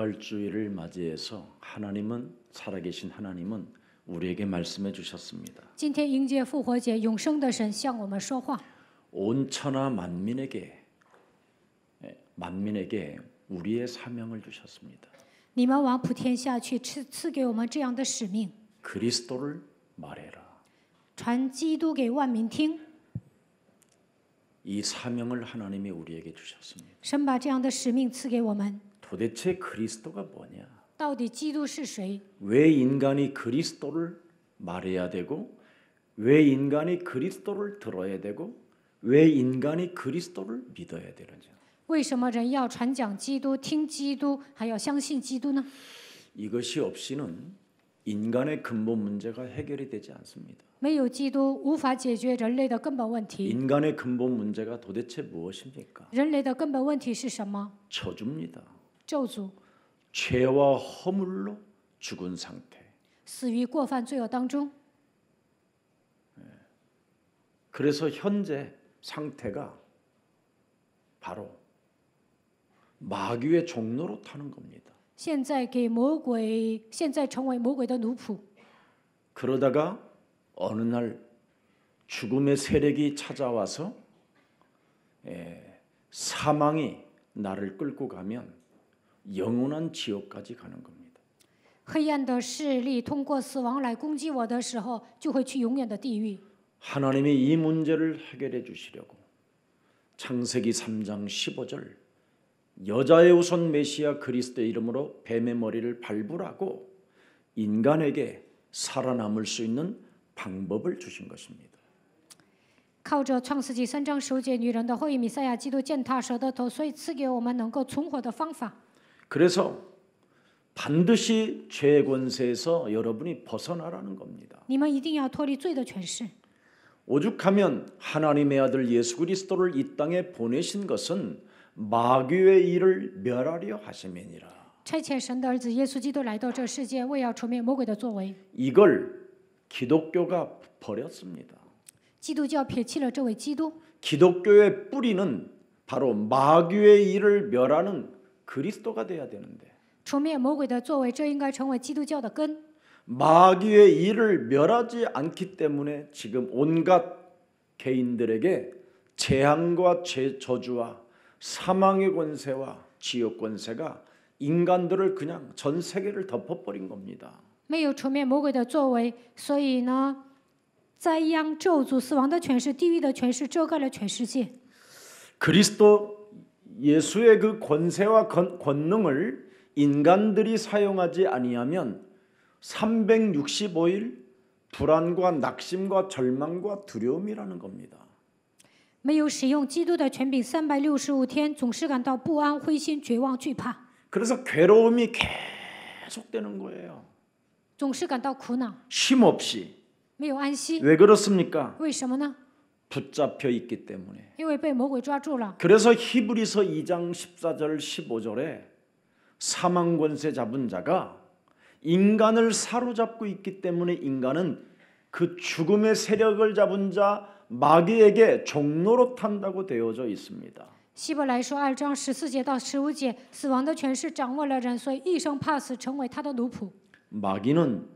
부활주의를 맞이해서 하나님은 살아계신 하나님은 우리에게 말씀해 주셨습니다. 今天迎接复活节，永生的神向我们说话。 온 천하 만민에게 우리의 사명을 주셨습니다. 你们往普天下去，赐给我们这样的使命， 그리스도를 말해라. 传基督给万民听。 이 사명을 하나님이 우리에게 주셨습니다. 神把这样的使命赐给我们。 도대체 그리스도가 뭐냐? 到底基督是谁？ 왜 인간이 그리스도를 말해야 되고 왜 인간이 그리스도를 들어야 되고 왜 인간이 그리스도를 믿어야 되는지. 为什么人要传讲基督、听基督，还要相信基督呢？ 이것이 없이는 인간의 근본 문제가 해결이 되지 않습니다. 没有基督，无法解决人类的根本问题。 인간의 근본 문제가 도대체 무엇입니까? 人类的根本问题是什么？ 저주입니다. 咒诅， 죄와 허물로 죽은 상태. 死于过犯罪恶当中。 그래서 현재 상태가 바로 마귀의 종로로 타는 겁니다. 现在成为魔鬼的奴仆。 그러다가 어느 날 죽음의 세력이 찾아와서 사망이 나를 끌고 가면 영원한 지옥까지 가는 겁니다. 黑暗的势力通过死亡来攻击我的时候，就会去永远的地狱。 하나님이 이 문제를 해결해 주시려고 창세기 3장 15절 여자의 후손 메시아 그리스도의 이름으로 뱀의 머리를 밟으라고 인간에게 살아남을 수 있는 방법을 주신 것입니다. 靠着创世纪3章9节女人的后裔弥赛亚基督践踏蛇的头，所以赐给我们能够存活的方法。 그래서 반드시 죄의 권세에서 여러분이 벗어나라는 겁니다. 你们一定要脱离罪的权势。 오죽하면 하나님의 아들 예수 그리스도를 이 땅에 보내신 것은 마귀의 일을 멸하려 하심이니라. 差遣神的儿子耶稣基督来到这世界，为要除灭魔鬼的作为。 이걸 기독교가 버렸습니다. 基督教撇弃了这位基督。 기독교의 뿌리는 바로 마귀의 일을 멸하는 그리스도가 돼야 되는데 除灭魔鬼的作为，这应该成为基督教的根。 마귀의 일을 멸하지 않기 때문에 지금 온갖 개인들에게 재앙과 저주와 사망의 권세와 지옥 권세가 인간들을 그냥 전 세계를 덮어버린 겁니다. 没有除灭魔鬼的作为，所以呢，灾殃、咒诅、死亡的权势、地狱的权势遮盖了全世界。 그리스도 예수의 그 권세와 권능을 인간들이 사용하지 아니하면 365일 불안과 낙심과 절망과 두려움이라는 겁니다. 没有使用基督的权柄，365天总是感到不安、灰心、绝望、惧怕， 그래서 괴로움이 계속되는 거예요. 总是感到苦恼， 쉼 없이. 没有安息。 왜 그렇습니까? 为什么呢？ 붙잡혀 있기 때문에. 因为被魔鬼抓住了。 그래서 히브리서 2장 14절 15절에 사망 권세 잡은 자가 인간을 사로잡고 있기 때문에 인간은 그 죽음의 세력을 잡은 자 마귀에게 종로로 탄다고 되어져 있습니다. 希伯来说2章14节到15节，死亡的权势掌握了人，所以一生怕死，成为他的奴仆。 마귀는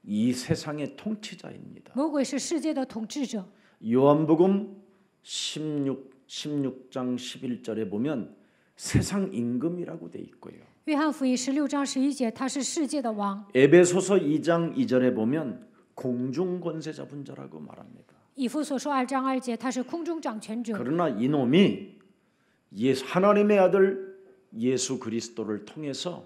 이 세상의 통치자입니다. 魔鬼是世界的统治者。 요한복음 16장 11절에 보면 세상 임금이라고 돼 있고요. 约翰福音16章11节，他是世界的王。 에베소서 2장 2절에 보면 공중 권세 잡은 자라고 말합니다. 以弗所说2章2节，他是空中掌权者。 그러나 이놈이 하나님의 아들 예수 그리스도를 통해서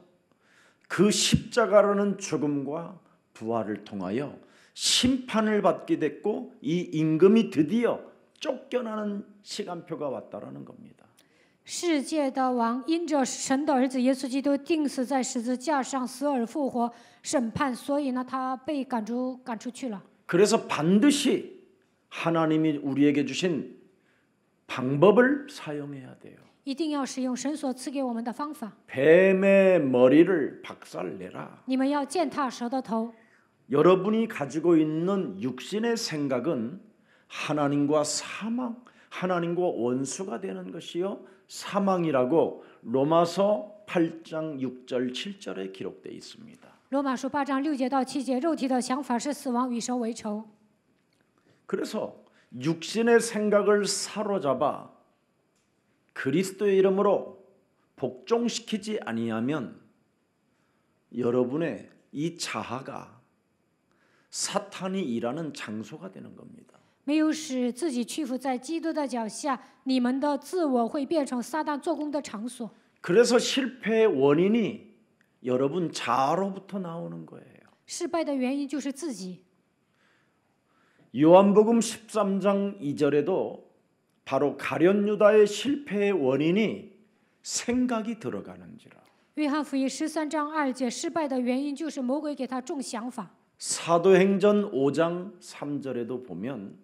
그 십자가라는 죽음과 부활을 통하여 심판을 받게 됐고 이 임금이 드디어 쫓겨나는 시간표가 왔다라는 겁니다. 世界的王因着神的儿子耶稣基督钉死在十字架上，死而复活，审判，所以呢，他被赶出去了。 그래서 반드시 하나님이 우리에게 주신 방법을 사용해야 돼요. 一定要使用神所赐给我们的方法。 뱀의 머리를 박살내라. 你们要践踏蛇的头。 여러분이 가지고 있는 육신의 생각은 하나님과 사망, 하나님과 원수가 되는 것이요 사망이라고 로마서 8장 6절 7절에 기록되어 있습니다. 罗马书8章6节到7节，肉体的想法是死亡，与神为仇。 그래서 육신의 생각을 사로잡아 그리스도의 이름으로 복종시키지 아니하면 여러분의 이 자아가 사탄이 일하는 장소가 되는 겁니다. 没有使自己屈服在基督的脚下，你们的自我会变成撒旦做工的场所。 그래서 실패의 원인이 여러분 자아로부터 나오는 거예요. 失败的原因就是自己。 요한복음 13장 2절에도 바로 가룟 유다의 실패의 원인이 생각이 들어가는지라. 约翰福音13章2节，失败的原因就是魔鬼给他种想法。 사도행전 5장 3절에도 보면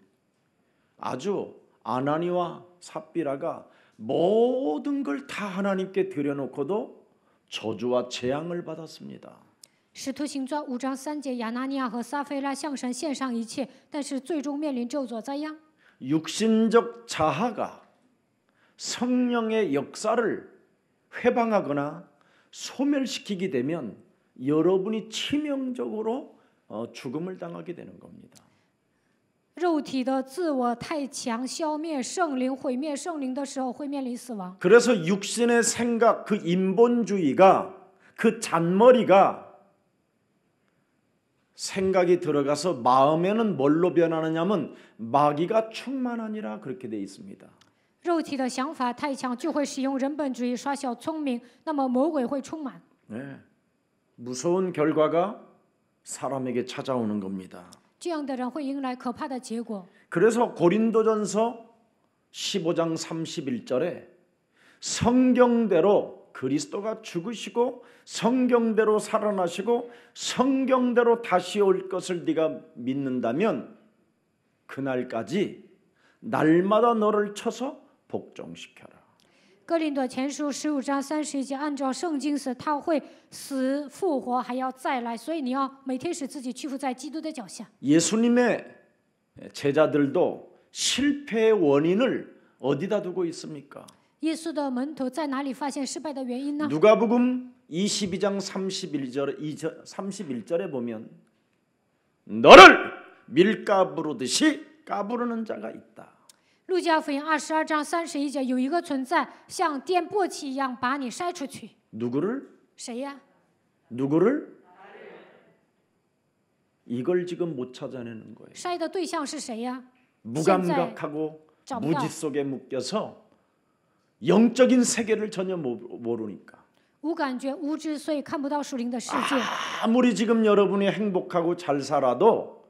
아주 아나니와 삽비라가 모든 걸 다 하나님께 드려놓고도 저주와 재앙을 받았습니다. 使徒行传5章3节，亚拿尼亚和撒非拉向神献上一切，但是最终面临咒诅灾殃。 육신적 자아가 성령의 역사를 회방하거나 소멸시키게 되면 여러분이 치명적으로 죽음을 당하게 되는 겁니다. 肉体的自我太强，消灭圣灵、毁灭圣灵的时候，会面临死亡。 그래서 육신의 생각, 그 인본주의가 그 잔머리가 생각이 들어가서 마음에는 뭘로 변하느냐면 마귀가 충만하니라 그렇게 돼 있습니다. 肉体的想法太强，就会使用人本主义耍小聪明，那么魔鬼会充满。 네, 무서운 결과가 사람에게 찾아오는 겁니다. 这样的人会迎来可怕的结果。 그래서 고린도전서 15장 31절에 성경대로 그리스도가 죽으시고 성경대로 살아나시고 성경대로 다시 올 것을 네가 믿는다면 그날까지 날마다 너를 쳐서 복종시켜라. 哥林多前书15章31节，按照圣经死，他会死复活，还要再来，所以你要每天使自己屈服在基督的脚下。 예수님의 제자들도 실패의 원인을 어디다 두고 있습니까? 耶稣的门徒在哪里发现失败的原因呢？ 누가복음 22장 31절에 보면 너를 밀가 부르듯이 까부르는 자가 있다. 路加福音22章31节，有一个存在像颠簸器一样把你筛出去。 누구를? 谁呀？ 누구를? 이걸 지금 못 찾아내는 거예요. 筛的对象是谁呀？ 무감각하고 무지 속에 묶여서 영적인 세계를 전혀 모르니까. 无感觉、无知，所以看不到属灵的世界。 아무리 지금 여러분이 행복하고 잘 살아도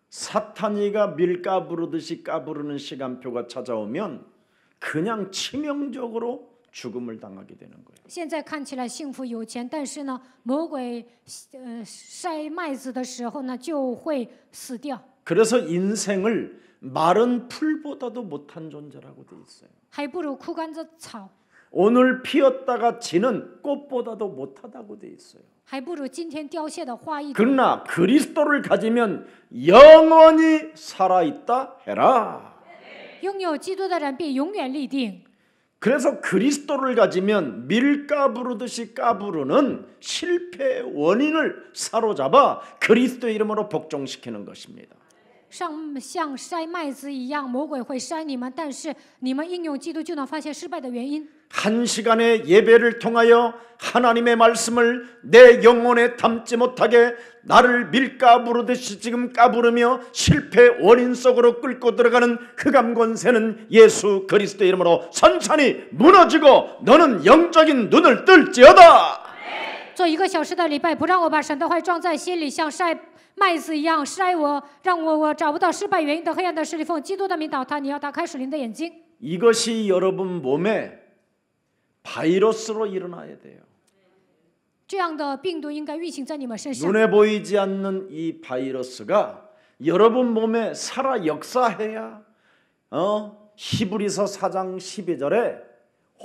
사탄이가 밀가 부르듯이 까부르는 시간표가 찾아오면 그냥 치명적으로 죽음을 당하게 되는 거예요. 现在看起来幸福有钱，但是呢，魔鬼筛麦子的时候呢，就会死掉。 그래서 인생을 마른 풀보다도 못한 존재라고 돼 있어요. 还不如枯干的草， 오늘 피었다가 지는 꽃보다도 못하다고 돼 있어요. 还不如今天凋谢的花一朵。 그러나 그리스도를 가지면 영원히 살아있다 해라. 拥有基督的人必永远立定。 그래서 그리스도를 가지면 밀가 부르듯이 까부르는 실패의 원인을 사로잡아 그리스도의 이름으로 복종시키는 것입니다. 像筛麦子一样，魔鬼会筛你们，但是你们应用基督就能发现失败的原因。 한 시간의 예배를 통하여 하나님의 말씀을 내 영혼에 담지 못하게 나를 밀가 부르듯이 지금 까부르며 실패 원인 속으로 끌고 들어가는 흑암 권세는 예수 그리스도의 이름으로 선산이 무너지고 너는 영적인 눈을 뜰지어다. 做1个小时的礼拜，不让我把神的话装在心里，像筛麦子一样筛我，让我找不到失败原因的黑暗的势力奉基督的名祷他，你要打开属灵的眼睛。 이것이 여러분 몸에 바이러스로 일어나야 돼요. 这样的病毒应该运行在你们身上。 눈에 보이지 않는 이 바이러스가 여러분 몸에 살아 역사해야 히브리서 4장 12절에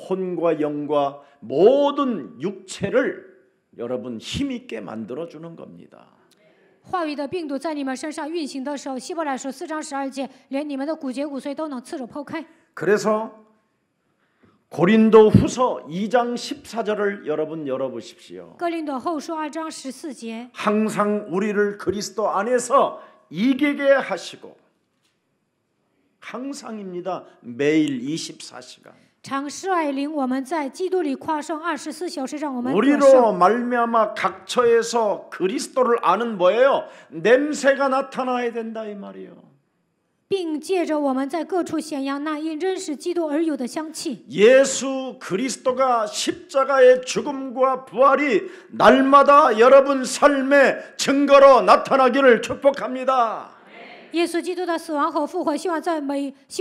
혼과 영과 모든 육체를 여러분 힘있게 만들어주는 겁니다. 话语的病毒在你们身上运行的时候，希伯来书4章12节，连你们的骨节骨髓都能刺手剖开。 그래서 고린도후서 2장 14절을 여러분 열어보십시오. 哥林多后书2章14节， 항상 우리를 그리스도 안에서 이기게 하시고, 항상입니다. 매일 24시간. 常率领我们在基督里夸胜24小时，让我们得 우리로 胜。 말미암아 각처에서 그리스도를 아는 뭐예요? 냄새가 나타나야 된다 이 말이에요. 并借着我们在各处显扬那因认识基督而有的香气。 예수 그리스도가 십자가의 죽음과 부활이 날마다 여러분 삶의 증거로 나타나기를 축복합니다. 耶稣基督的死亡和复活，希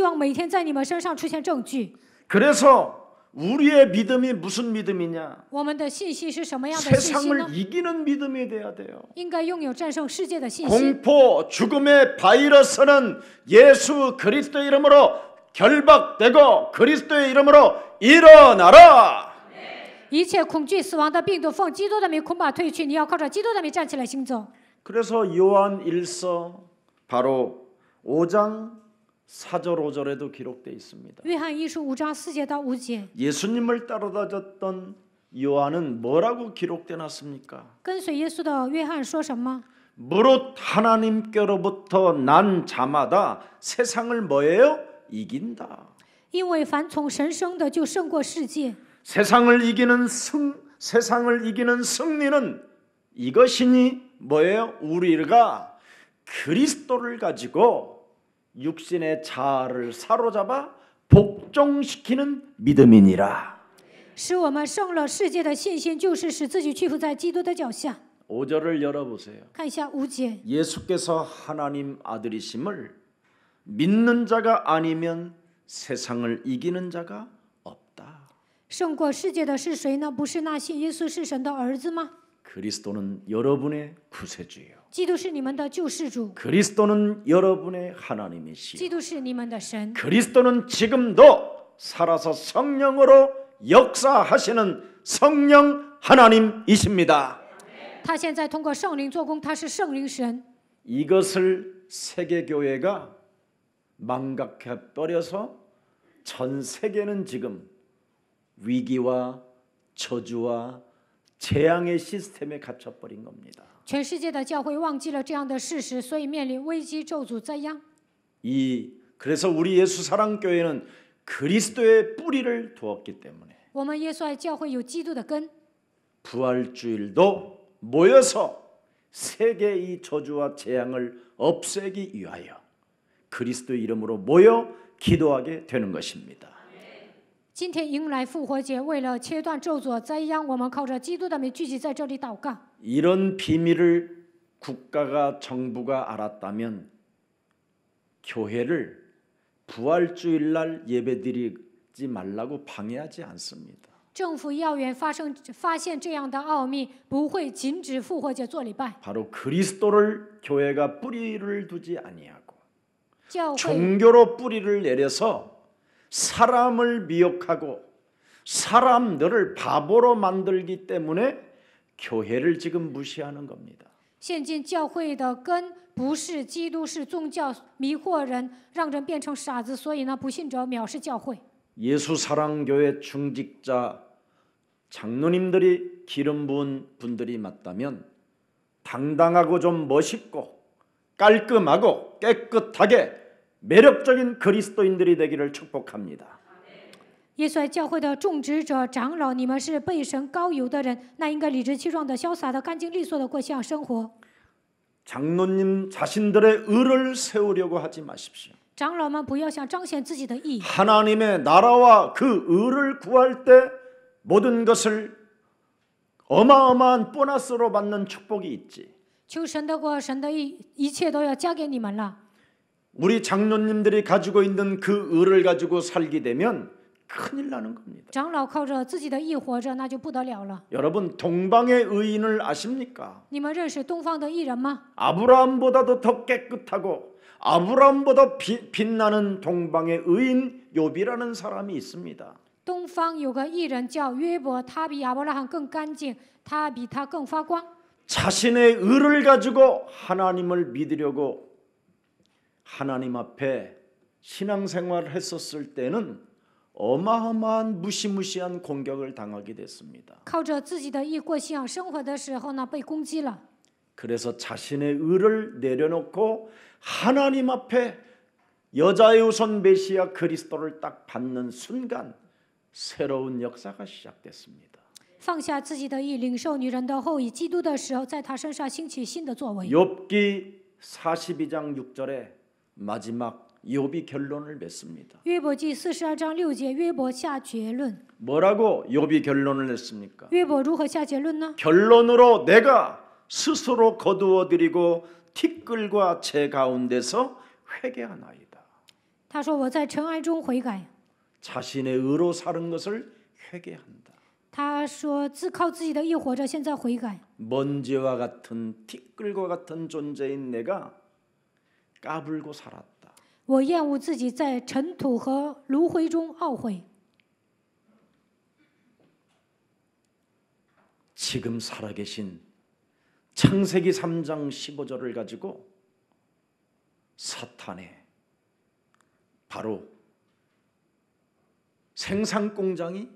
望每天在你们身上出现证据。 그래서 우리의 믿음이 무슨 믿음이냐? 我们的信心是什么样的信心呢？ 세상을 이기는 믿음이 돼야 돼요. 应该拥有战胜世界的信心。 공포, 죽음의 바이러스는 예수 그리스도의 이름으로 결박되고 그리스도의 이름으로 일어나라. 一切恐惧、死亡的病毒，奉基督的名捆绑退去。你要靠着基督的名站起来行走。 그래서 요한 1서 바로 5장 4절 5절에도 기록되어 있습니다. 约翰一书5章4节到5节， 예수님을 따라다녔던 요한은 뭐라고 기록되어 놨습니까? 跟随耶稣的约翰说什么？ 무릇 하나님께로부터 난 자마다 세상을 뭐예요? 이긴다. 因为凡从神生的，就胜过世界。 세상을 이기는 승리는 이것이니 뭐예요? 우리가 그리스도를 가지고 육신의 자아를 사로잡아 복종시키는 믿음이니라. 使我们胜了世界的信心，就是使自己屈服在基督的脚下。 5절을 열어보세요. 看一下5节， 예수께서 하나님 아들이심을 믿는 자가 아니면 세상을 이기는 자가 없다. 胜过世界的是谁呢？不是那信耶稣是神的儿子吗？ 그리스도는 여러분의 구세주예요. 基督是你们的救世主， 그리스도는 여러분의 하나님이시요. 基督是你们的神。 그리스도는 지금도 살아서 성령으로 역사하시는 성령 하나님이십니다. 他现在通过圣灵做工，他是圣灵神。 이것을 세계교회가 망각해버려서 전 세계는 지금 위기와 저주와 재앙의 시스템에 갇혀버린 겁니다. 全世界的教会忘记了这样的事实，所以面临危机、咒诅、灾殃。 그래서 우리 예수 사랑교회는 그리스도의 뿌리를 두었기 때문에 我们耶稣爱教会有基督的根， 부활주일도 모여서 세계의 이 저주와 재앙을 없애기 위하여 그리스도의 이름으로 모여 기도하게 되는 것입니다. 今天迎来复活节，为了切断咒诅、灾殃，我们靠着基督的名聚集在这里祷告。 이런 비밀을 국가가 정부가 알았다면 교회를 부활주일날 예배드리지 말라고 방해하지 않습니다. 政府要员发现这样的奥秘，不会禁止复活节做礼拜。 바로 그리스도를 교회가 뿌리를 두지 아니하고 教会 종교로 뿌리를 내려서 사람을 미혹하고 사람들을 바보로 만들기 때문에 교회를 지금 무시하는 겁니다. 现今教会的根不是基督，是宗教迷惑人，让人变成傻子。所以呢，不信者藐视教会。 예수 사랑교회 중직자 장로님들이 기름 부은 분들이 맞다면 당당하고 좀 멋있고 깔끔하고 깨끗하게 매력적인 그리스도인들이 되기를 축복합니다. 耶稣爱教会的种植者、长老，你们是被神膏油的人，那应该理直气壮的、潇洒的、干净利索的过信仰生活。 장로님 자신들의 의를 세우려고 하지 마십시오. 长老们不要想彰显自己的义， 하나님의 나라와 그 의를 구할 때 모든 것을 어마어마한 보너스로 받는 축복이 있지. 求神的国、神的义，一切都要加给你们了。 우리 장로님들이 가지고 있는 그 의를 가지고 살게 되면 큰일 나는 겁니다. 长老靠着自己的义活着，那就不得了了。 여러분 동방의 의인을 아십니까? 你们认识东方的义人吗？ 아브라함보다도 더 깨끗하고 아브라함보다 빛나는 동방의 의인 욥이라는 사람이 있습니다. 东方有个义人叫约伯，他比亚伯拉罕更干净，他比他更发光。 자신의 의를 가지고 하나님을 믿으려고 하나님 앞에 신앙생활을 했었을 때는 어마어마한 무시무시한 공격을 당하게 됐습니다. 靠着自己的义过信仰生活的时候呢，被攻击了。 그래서 자신의 의를 내려놓고 하나님 앞에 여자의 우선 메시아 그리스도를 딱 받는 순간 새로운 역사가 시작됐습니다. 放下自己的义，领受女人的后裔基督的时候，在他身上兴起新的作为。 욥기 42장 6절에 마지막 욥이 결론을 맺습니다. 约伯记42章6节，约伯下结论。 뭐라고 욥이 결론을 냈습니까? 约伯如何下结论呢？ 결론으로 내가 스스로 거두어드리고 티끌과 제 가운데서 회개하나이다. 他说：“我在尘埃中悔改。 자신의 의로 사는 것을 회개한다. 他说：“靠自己的义活着，现在悔改。 먼지와 같은 티끌과 같은 존재인 내가 까불고 살았다. 我厌恶自己在尘土和炉灰中懊悔。 지금 살아계신 창세기 3장 15절을 가지고 사탄의 바로 생산 공장이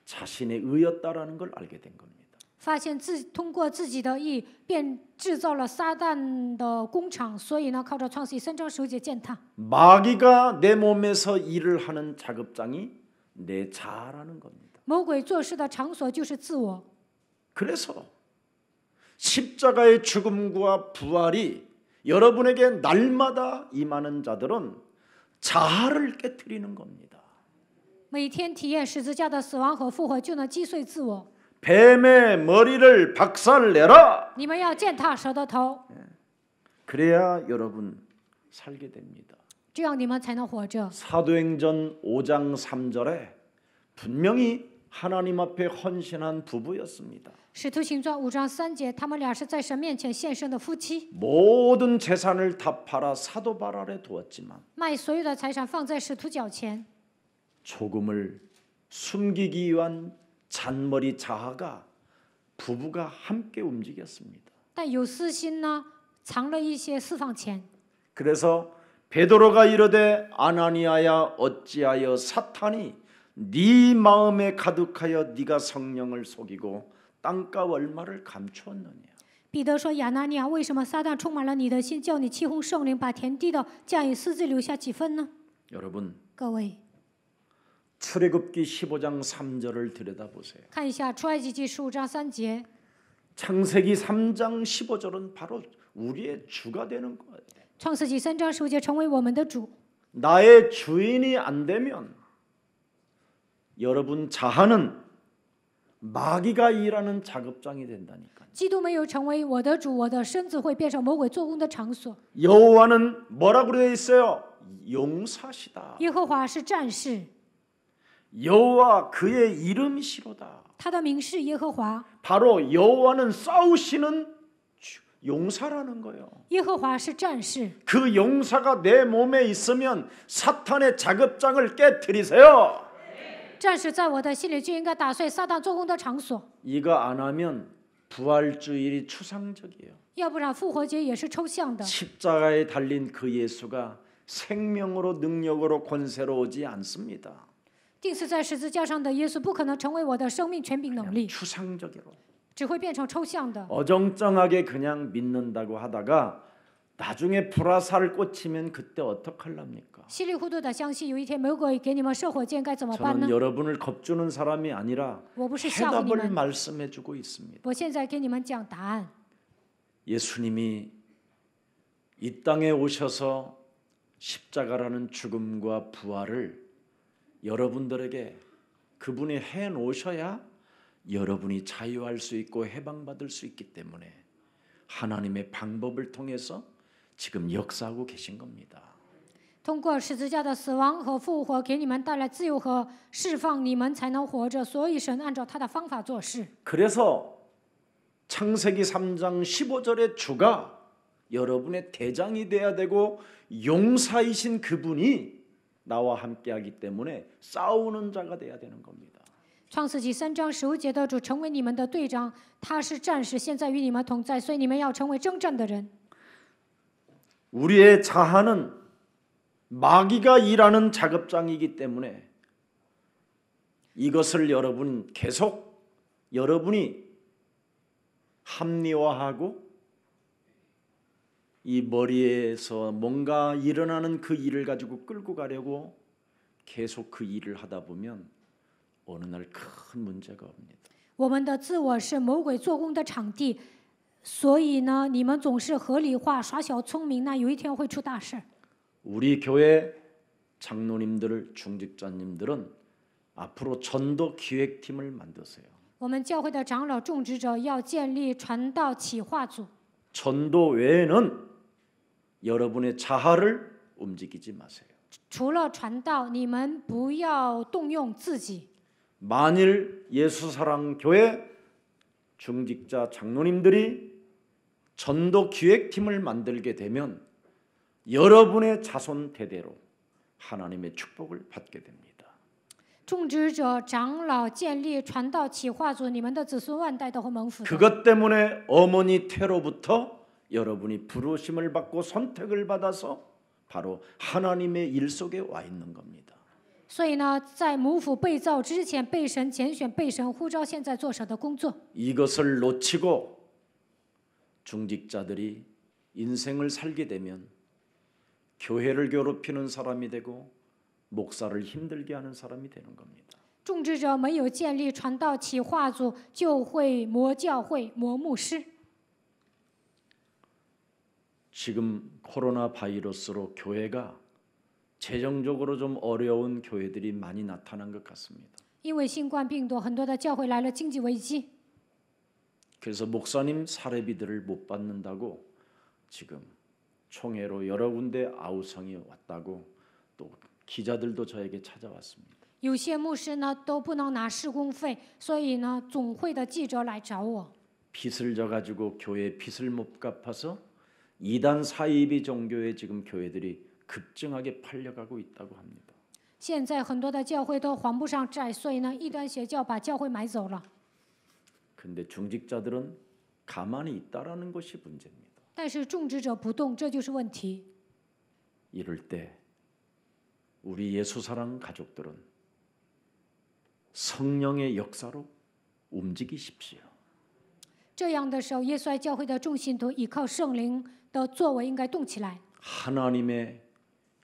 자신의 의였다라는 걸 알게 된 겁니다. 发现通过自己的义，便制造了撒旦的工厂，所以呢，靠着创世记3章15节践踏。 마귀가 내 몸에서 일을 하는 작업장이 내 자아라는 겁니다. 魔鬼做事的场所就是自我， 그래서 십자가의 죽음과 부활이 여러분에게 날마다 임하는 자들은 자아를 깨트리는 겁니다. 每天体验十字架的死亡和复活，就能击碎自我。 뱀의 머리를 박살내라. 你们要践踏蛇的头， 그래야 여러분 살게 됩니다. 这样你们才能活着。 사도행전 5장 3절에 분명히 하나님 앞에 헌신한 부부였습니다. 使徒行传5章3节，他们俩是在神面前献身的夫妻， 모든 재산을 다 팔아 사도 발 아래 두었지만 卖所有的财产放在使徒脚前， 조금을 숨기기 위한 잔머리 자아가 부부가 함께 움직였습니다. 但有私心呢，藏了一些私房钱。 그래서 베드로가 이르되 아나니아야 어찌하여 사탄이 네 마음에 가득하여 네가 성령을 속이고 땅값 얼마를 감추었느냐. 彼得说：“亚拿尼亚，为什么撒旦充满了你的心，叫你欺哄圣灵，把田地的价以私自留下几分呢？” 여러분 各位， 출애굽기 15장 3절을 들여다보세요. 看一下出埃及记15章3节， 창세기 3장 15절은 바로 우리의 주가 되는 거예요. 创世纪3章15节成为我们的主。 나의 주인이 안 되면 여러분 자아는 마귀가 일하는 작업장이 된다니까. 基督没有成为我的主，我的身子会变成魔鬼做工的场所。 여호와는 뭐라고 되어 있어요? 용사시다. 耶和华是战士， 여호와 그의 이름이시로다. 他的名是耶和华。 바로 여호와는 싸우시는 용사라는 거예요. 耶和华是战士， 그 용사가 내 몸에 있으면 사탄의 작업장을 깨트리세요. 战士在我的心里就应该打碎撒旦做工的场所， 이거 안 하면 부활주일이 추상적이에요. 要不然复活节也是抽象的。 십자가에 달린 그 예수가 생명으로 능력으로 권세로 오지 않습니다. 钉死在十字架上的耶稣不可能成为我的生命权柄能力， 추상적으로 只会变成抽象的。 어정쩡하게 그냥 믿는다고 하다가 나중에 불화살 꽂히면 그때 어떡할랍니까? 稀里糊涂的相信有一天魔鬼给你们射火箭该怎么办呢 저는 ？ 여러분을 겁주는 사람이 아니라 我不是吓唬你 해답을 们， 말씀해주고 있습니다. 我现在给你们讲答案。 예수님이 이 땅에 오셔서 십자가라는 죽음과 부활을 여러분들에게 그분이 해놓으셔야 여러분이 자유할 수 있고 해방받을 수 있기 때문에 하나님의 방법을 통해서 지금 역사하고 계신 겁니다. 通过十字架的死亡和复活，给你们带来自由和释放，你们才能活着。所以神按照他的方法做事。 그래서 창세기 3장 15절의 주가 여러분의 대장이 돼야 되고 용사이신 그분이 나와 함께하기 때문에 싸우는 자가 돼야 되는 겁니다. 创世纪3章15节的主成为你们的队长，他是战士，现在与你们同在，所以你们要成为征战的人。 우리의 자아는 마귀가 일하는 작업장이기 때문에 이것을 여러분이 합리화하고 이 머리에서 뭔가 일어나는 그 일을 가지고 끌고 가려고 계속 그 일을 하다 보면 어느 날 큰 문제가 옵니다. 我们的自我是魔鬼做工的场地，所以呢，你们总是合理化、耍小聪明，那有一天会出大事。 우리 교회 장로님들, 중직자님들은 앞으로 전도 기획팀을 만드세요. 我们教会的长老、种植者要建立传道企划组。 전도 외에는 여러분의 자아를 움직이지 마세요. 除了传道，你们不要动用自己。 만일 예수사랑교회 중직자 장로님들이 전도 기획팀을 만들게 되면 여러분의 자손 대대로 하나님의 축복을 받게 됩니다. 种植者、长老建立传道企划组，你们的子孙万代都会蒙福的。 그것 때문에 어머니 태로부터 여러분이 부르심을 받고 선택을 받아서 바로 하나님의 일 속에 와 있는 겁니다. 所以呢，在母腹被造之前，被神拣选，被神呼召，现在做神的工作。 이것을 놓치고 중직자들이 인생을 살게 되면 교회를 괴롭히는 사람이 되고 목사를 힘들게 하는 사람이 되는 겁니다. 种植者没有建立传道企划组，就会磨教会、磨牧师。 지금 코로나 바이러스로 교회가 재정적으로 좀 어려운 교회들이 많이 나타난 것 같습니다. 因为新冠病毒，很多的教会来了经济危机， 그래서 목사님 사례비들을 못 받는다고 지금 총회로 여러 군데 아우성이 왔다고 또 기자들도 저에게 찾아왔습니다. 有些牧师呢都不能拿事工费，所以呢，总会的记者来找我。 빚을 져가지고 교회 빚을 못 갚아서 이단 사이비 종교에 지금 교회들이 급증하게 팔려가고 있다고 합니다. 现在很多的教会都还不上债，所以呢，异端邪教把教会买走了。 근데 중직자들은 가만히 있다라는 것이 문제입니다. 但是种植者不动，这就是问题。 이럴 때 우리 예수사랑 가족들은 성령의 역사로 움직이십시오. 这样的时候，耶稣爱教会的众信徒依靠圣灵的作为，应该动起来。 하나님의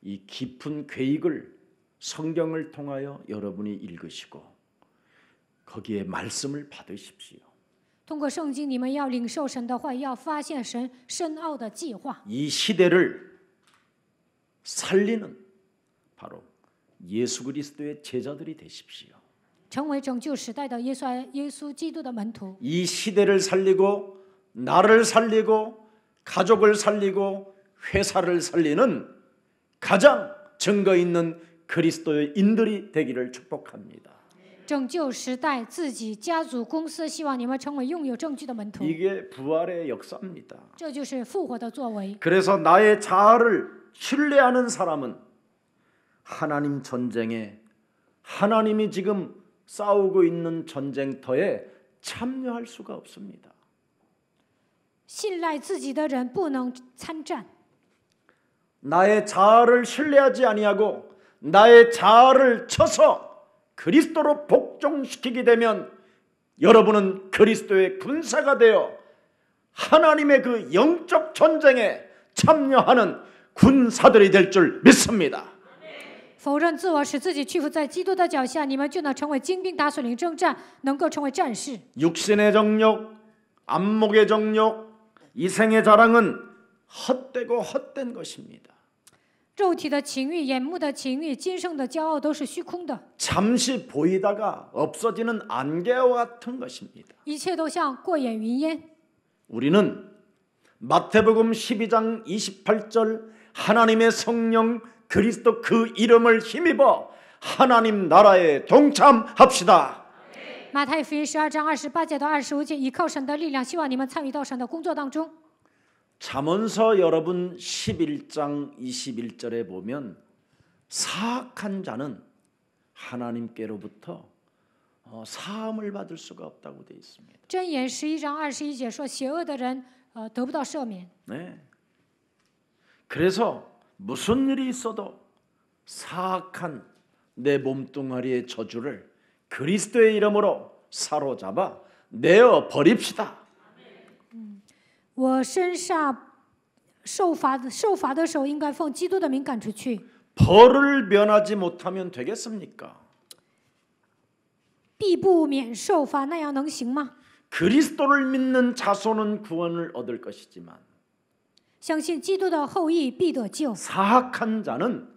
이 깊은 계획을 성경을 통하여 여러분이 읽으시고 거기에 말씀을 받으십시오. 通过圣经，你们要领受神的话，要发现神深奥的计划。 이 시대를 살리는 바로 예수 그리스도의 제자들이 되십시오. 成为拯救时代的耶稣基督的门徒。 이 시대를 살리고 나를 살리고 가족을 살리고 회사를 살리는 가장 증거 있는 그리스도의 인들이 되기를 축복합니다. 拯救时代、自己、家族、公司，希望你们成为拥有证据的门徒。 이게 부활의 역사입니다. 这就是复活的作为。 그래서 나의 자아를 신뢰하는 사람은 하나님 전쟁에 하나님이 지금 싸우고 있는 전쟁터에 참여할 수가 없습니다. 信赖自己的人不能参战。 나의 자아를 신뢰하지 아니하고 나의 자아를 쳐서 그리스도로 복종시키게 되면 여러분은 그리스도의 군사가 되어 하나님의 그 영적 전쟁에 참여하는 군사들이 될 줄 믿습니다. 否认自我，使自己屈服在基督的脚下，你们就能成为精兵，打水灵征战，能够成为战士。 육신의 정욕, 안목의 정욕, 이생의 자랑은 헛되고 헛된 것입니다. 肉体的情欲、眼目的情欲、今生的骄傲都是虚空的， 잠시 보이다가 없어지는 안개와 같은 것입니다. 一切都像过眼云烟。 우리는 마태복음 12장 28절 하나님의 성령 그리스도 그 이름을 힘입어 하나님 나라에 동참합시다. 马太福音12章28节到25节，依靠神的力量，希望你们参与到神的工作当中。 잠언서 여러분 11장 21절에 보면 사악한 자는 하나님께로부터 사함을 받을 수가 없다고 되어 있습니다. 箴言11章21节说，邪恶的人得不到赦免。 네. 그래서 무슨 일이 있어도 사악한 내 몸뚱아리의 저주를 그리스도의 이름으로 사로잡아 내어 버립시다. 我身上受罚的时候，应该奉基督的名赶出去。 벌을 면하지 못하면 되겠습니까? 必不免受罚，那样能行吗？ 그리스도를 믿는 자손은 구원을 얻을 것이지만 相信基督的后裔必得救。 사악한 자는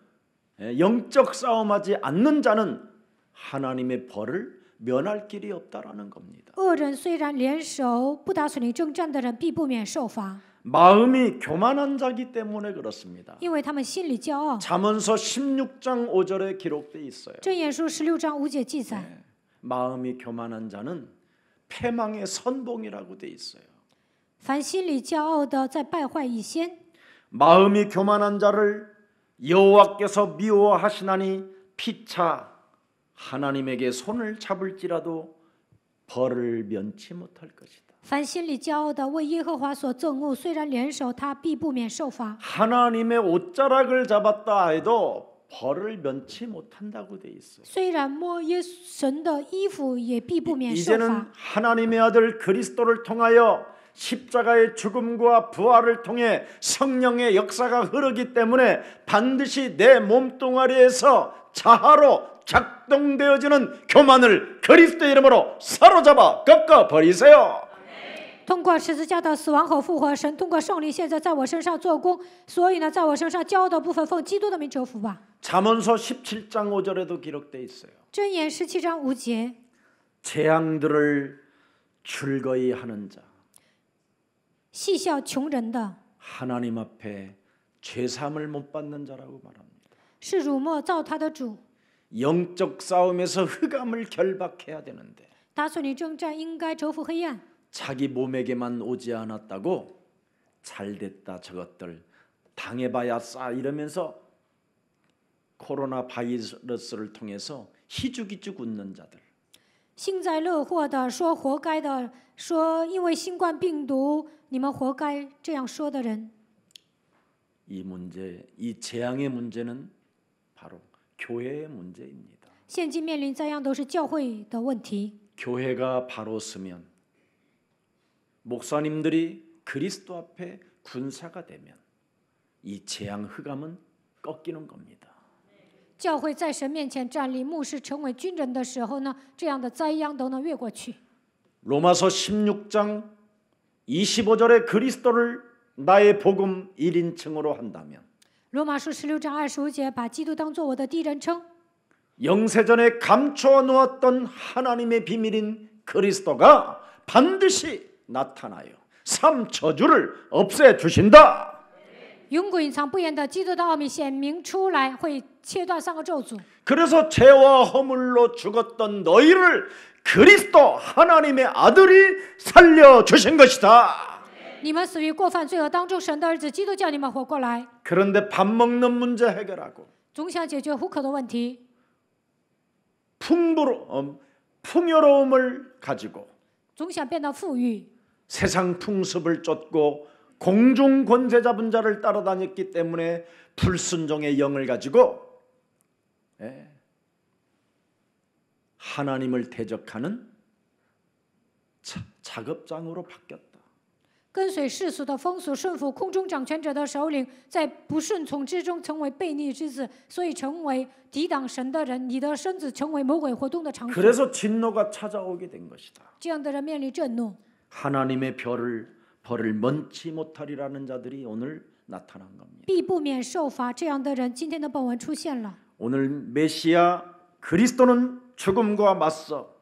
영적 싸움하지 않는 자는 하나님의 벌을 면할 길이 없다라는 겁니다. 恶人虽然联手，不打属灵征战的人必不免受罚， 마음이 교만한 자기 때문에 그렇습니다. 因为他们心里骄傲。 잠언서 16장 5절에 기록되어 있어요. 箴言书16章5节记载， 마음이 교만한 자는 패망의 선봉이라고 돼 있어요. 凡心里骄傲的，在败坏以先。 마음이 교만한 자를 여호와께서 미워하시나니 피차 하나님에게 손을 잡을지라도 벌을 면치 못할 것이다. 凡心里骄傲的，为耶和华所憎恶，虽然联手，他必不免受罚。 하나님의 옷자락을 잡았다 해도 벌을 면치 못한다고 돼 있어요. 虽然摸神的衣服，也必不免受 이제는 罚。 하나님의 아들 그리스도를 통하여 십자가의 죽음과 부활을 통해 성령의 역사가 흐르기 때문에 반드시 내 몸뚱아리에서 자아로 작동되어지는 교만을 그리스도의 이름으로 사로잡아 꺾어 버리세요. 通过十字架的死亡和复活，神通过圣灵现在在我身上做工，所以呢，在我身上骄傲的部分，奉基督的名折服吧。 잠언서 17장 5절에도 기록되어 있어요. 箴言17章5节， 재앙들을 즐거이 하는 자, 戏笑穷人的， 하나님 앞에 죄사함을 못 받는 자라고 말합니다. 是辱没造他的主。 영적 싸움에서 흑암을 결박해야 되는데 打属灵征战应该折服黑暗， 자기 몸에게만 오지 않았다고 잘됐다 저것들 당해봐야 싸 이러면서 코로나 바이러스를 통해서 희죽희죽 웃는 자들, 幸灾乐祸的说活该的，说因为新冠病毒你们活该，这样说的人， 이 문제, 이 재앙의 문제는 바로 교회의 문제입니다. 现今面临灾殃都是教会的问题。 교회가 바로 서면 목사님들이 그리스도 앞에 군사가 되면 이 재앙 흑암은 꺾이는 겁니다. 教会在神面前站立，牧师成为军人的时候呢，这样的灾殃都能越过去。 로마서 16장 25절에 그리스도를 나의 복음 1인칭으로 한다면 罗马书16章25节，把基督当作我的第一人称。 영세전에 감추어 놓았던 하나님의 비밀인 그리스도가 반드시 나타나요. 삶 저주를 없애 주신다. 永古隐藏不言的基督的奥秘显明出来，会切断3个咒诅。 그래서 죄와 허물로 죽었던 너희를 그리스도 하나님의 아들이 살려 주신 것이다. 你们死于过犯罪恶当中，神的儿子基督叫你们活过来。 그런데 밥 먹는 문제 해결하고 总想解决糊口的问题， 풍요로움을 가지고 总想变得富裕， 세상 풍습을 쫓고 공중 권세 잡은 자를 따라다녔기 때문에 불순종의 영을 가지고 하나님을 대적하는 작업장으로 바뀌었다. 跟随世俗的风俗，顺服空中掌权者的首领，在不顺从之中成为悖逆之子，所以成为抵挡神的人。你的身子成为魔鬼活动的场所。 그래서 진노가 찾아오게 된 것이다. 这样的人面临震怒， 하나님의 벌을 면치 못하리라는 자들이 오늘 나타난 겁니다. 必不免受罚。这样的人，今天的本文出现了。 오늘 메시아 그리스도는 죽음과 맞서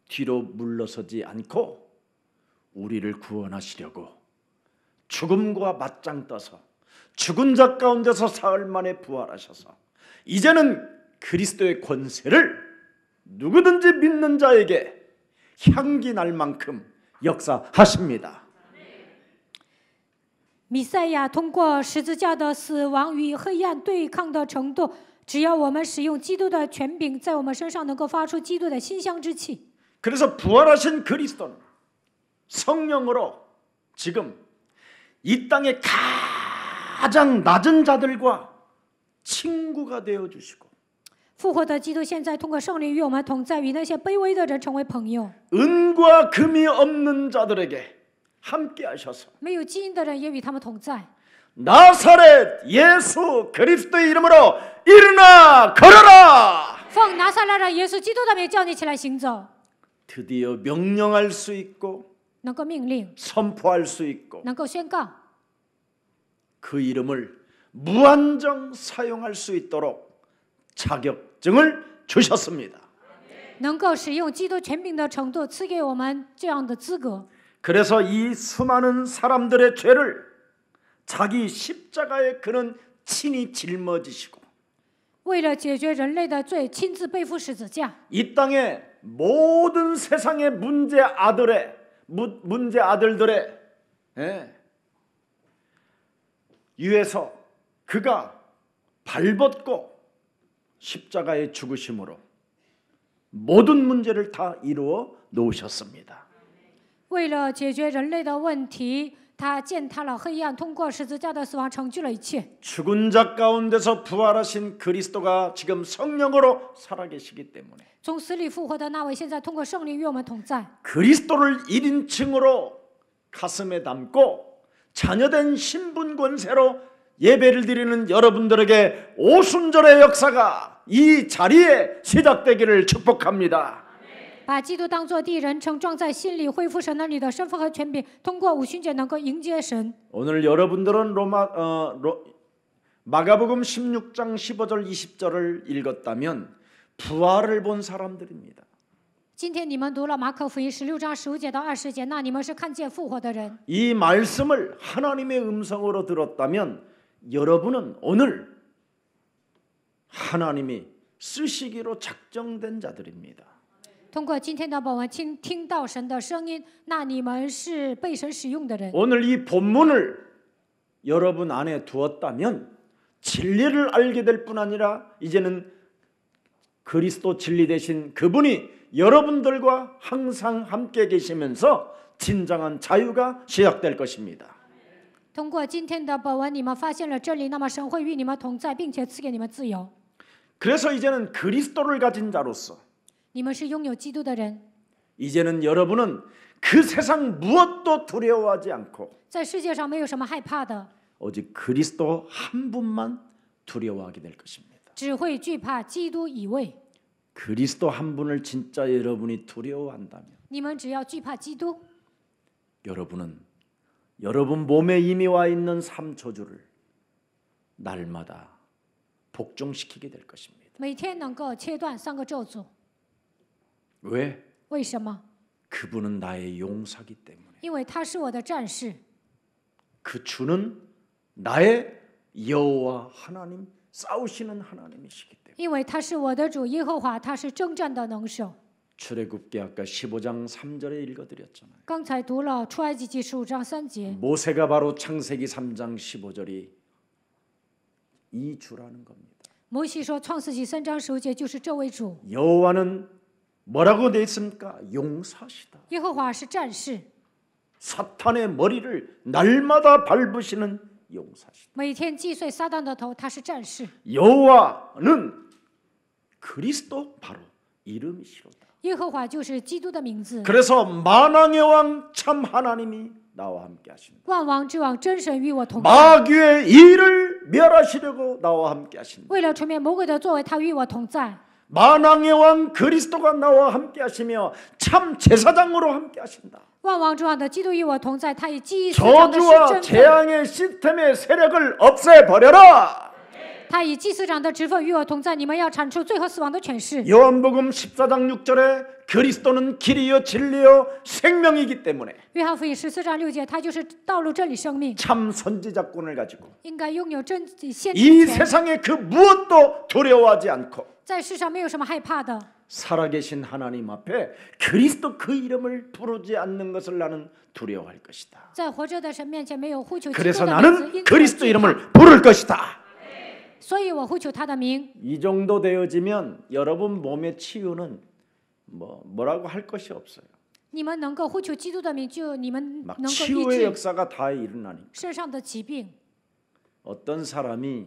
뒤로 물러서지 않고 우리를 구원하시려고 죽음과 맞짱 떠서 죽은 자 가운데서 사흘 만에 부활하셔서 이제는 그리스도의 권세를 누구든지 믿는 자에게 향기 날 만큼 역사하십니다. 弥赛亚通过十字架的死亡与黑暗对抗的程度，只要我们使用基督的权柄，在我们身上能够发出基督的馨香之气。 그래서 부활하신 그리스도는 성령으로 지금 이 땅의 가장 낮은 자들과 친구가 되어 주시고 复活的基督现在通过圣灵与我们同在，与那些卑微的人成为朋友。 은과 금이 없는 자들에게 함께 하셔서 没有基因的人也与他们同在。 나사렛 예수 그리스도의 이름으로 일어나 걸어라. 奉拿撒勒人耶稣基督的名叫你起来行走， 드디어 명령할 수 있고 能够命令， 선포할 수 있고 能够宣告， 그 이름을 무한정 사용할 수 있도록 자격증을 주셨습니다. 能够使用基督权柄的程度赐给我们这样的资格。 그래서 이 수많은 사람들의 죄를 자기 십자가에 그는 친히 짊어지시고 为了解决人类的罪，亲自背负十字架， 이 땅의 모든 세상의 문제 아들들의 위에서 그가 발벗고 십자가의 죽으심으로 모든 문제를 다 이루어 놓으셨습니다. 为了解决人类的问题，他践踏了黑暗，通过十字架的死亡成就了一切。 죽은 자 가운데서 부활하신 그리스도가 지금 성령으로 살아계시기 때문에 从死里复活的那位，现在通过圣灵与我们同在。 그리스도를 1인칭으로 가슴에 담고 자녀된 신분 권세로 예배를 드리는 여러분들에게 오순절의 역사가 이 자리에 시작되기를 축복합니다. 把基督当作第一人称，装在心里，恢复神儿女的身份和权柄，通过五旬节能够迎接神。 오늘 여러분들은 마가복음 16장 15절 20절을 읽었다면 부활을 본 사람들입니다. 今天你们读了马可福音16章15节到20节，那你们是看见复活的人。 이 말씀을 하나님의 음성으로 들었다면 여러분은 오늘 하나님이 쓰시기로 작정된 자들입니다. 通过今天的本文听到神的声音，那你们是被神使用的人。 오늘 이 본문을 여러분 안에 두었다면 진리를 알게 될 뿐 아니라 이제는 그리스도 진리 되신 그분이 여러분들과 항상 함께 계시면서 진정한 자유가 시작될 것입니다. 通过今天的本文，你们发现了真理，那么神会与你们同在，并且赐给你们自由。 그래서 이제는 그리스도를 가진 자로서 你们是拥有基督的人， 이제는 여러분은 그 세상 무엇도 두려워하지 않고 在世界上没有什么害怕的， 오직 그리스도 한 분만 두려워하게 될 것입니다. 只会惧怕基督一位。 그리스도 한 분을 진짜 여러분이 두려워한다면 你们只要惧怕基督， 여러분은 여러분 몸에 이미 와 있는 삼초주를 날마다 복종시키게 될 것입니다. 每天能够切断3个咒诅。 왜? 为什么？ 그분은 나의 용사기 때문에. 因为他是我的战士， 그 주는 나의 여호와 하나님, 싸우시는 하나님이시기 때문에. 因为他是我的主耶和华，他是征战的能手。 출애굽기 아까 15장 3절에 읽어드렸잖아요. 刚才读了出埃及记15章3节， 모세가 바로 창세기 3장 15절이 이 주라는 겁니다. 摩西说创世纪3章15节就是这位主， 여호와는 뭐라고 되어 있습니까? 용사시다. 耶和华是战士， 사탄의 머리를 날마다 밟으시는 용사시다. 每天击碎撒旦的头，他是战士。 여호와는 그리스도 바로 이름이시로다. 耶和华就是基督的名字， 그래서 만왕의 왕 참 하나님이 나와 함께 하신다. 万王之王真神与我同在。 마귀의 일을 멸하시려고 나와 함께 하신다. 为了除灭魔鬼的作为，他与我同在。 만왕의 왕 그리스도가 나와 함께 하시며 참 제사장으로 함께 하신다. 万王之王的基督与我同在，他以祭司长的 저주와 身份， 재앙의 시스템의 세력을 없애버려라. 他以祭司长的职分与我同在。你们要铲除罪和死亡的权势。 요한복음 14장 6절에 그리스도는 길이요 진리요 생명이기 때문에 约翰福音14章6节，他就是道路、真理、生命， 참 선지자권을 가지고 应该拥有真先 이 知权， 세상의 그 무엇도 두려워하지 않고 在世上没有什么害怕的。 살아계신 하나님 앞에 그리스도 그 이름을 부르지 않는 것을 나는 두려워할 것이다. 在活着的神面前没有呼求基督 그래서 的名字， 나는 因此我 그리스도 惧怕 이름을 부를 것이다. 所以我呼求他的名。 이 정도 되어지면 여러분 몸의 치유는 뭐라고 할 것이 없어요. 你们能够呼求基督的名，就你们 막 能够医 치유의 治 역사가 다 일어나니까. 身上的疾病。 어떤 사람이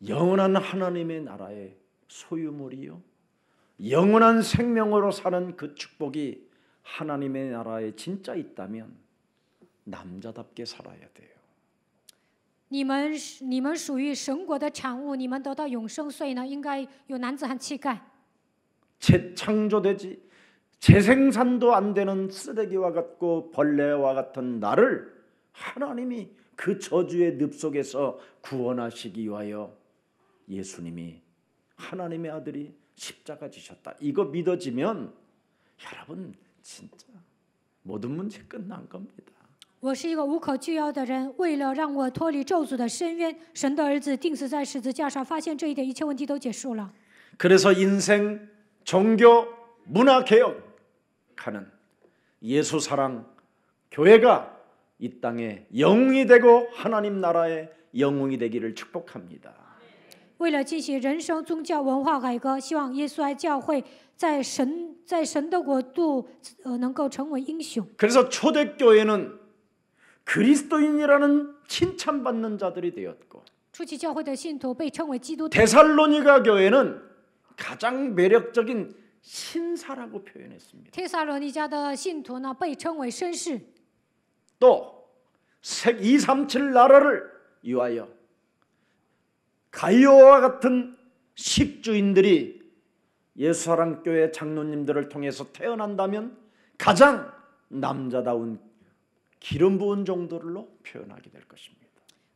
영원한 하나님의 나라의 소유물이요, 영원한 생명으로 사는 그 축복이 하나님의 나라에 진짜 있다면 남자답게 살아야 돼요. 你们属于神国的产物，你们得到永生，所以呢，应该有男子汉气概。 재창조되지 재생산도 안 되는 쓰레기와 같고 벌레와 같은 나를 하나님이 그 저주의 늪 속에서 구원하시기 위하여 예수님이 하나님의 아들이 십자가 지셨다. 이거 믿어지면 여러분 진짜 모든 문제 끝난 겁니다. 我是一个无可救药的人，为了让我脱离咒诅的深渊，神的儿子钉死在十字架上，发现这一点，一切问题都结束了。 그래서 인생, 종교, 문화 개혁하는 예수 사랑 교회가 이 땅에 영웅이 되고 하나님 나라의 영웅이 되기를 축복합니다. 为了进行人生宗教文化改革，希望耶稣爱教会在神的国度能够成为英雄。 그래서 초대교회는 그리스도인이라는 칭찬받는 자들이 되었고, 初期教会的信徒被称为基督徒， 데살로니가 교회는 가장 매력적인 신사라고 표현했습니다. 帖撒罗尼迦的信徒呢被称为绅士。 또 237 나라를 위하여 가이오와 같은 식주인들이 예수사랑교회 장로님들을 통해서 태어난다면 가장 남자다운 기름 부은 정도로 표현하게 될 것입니다.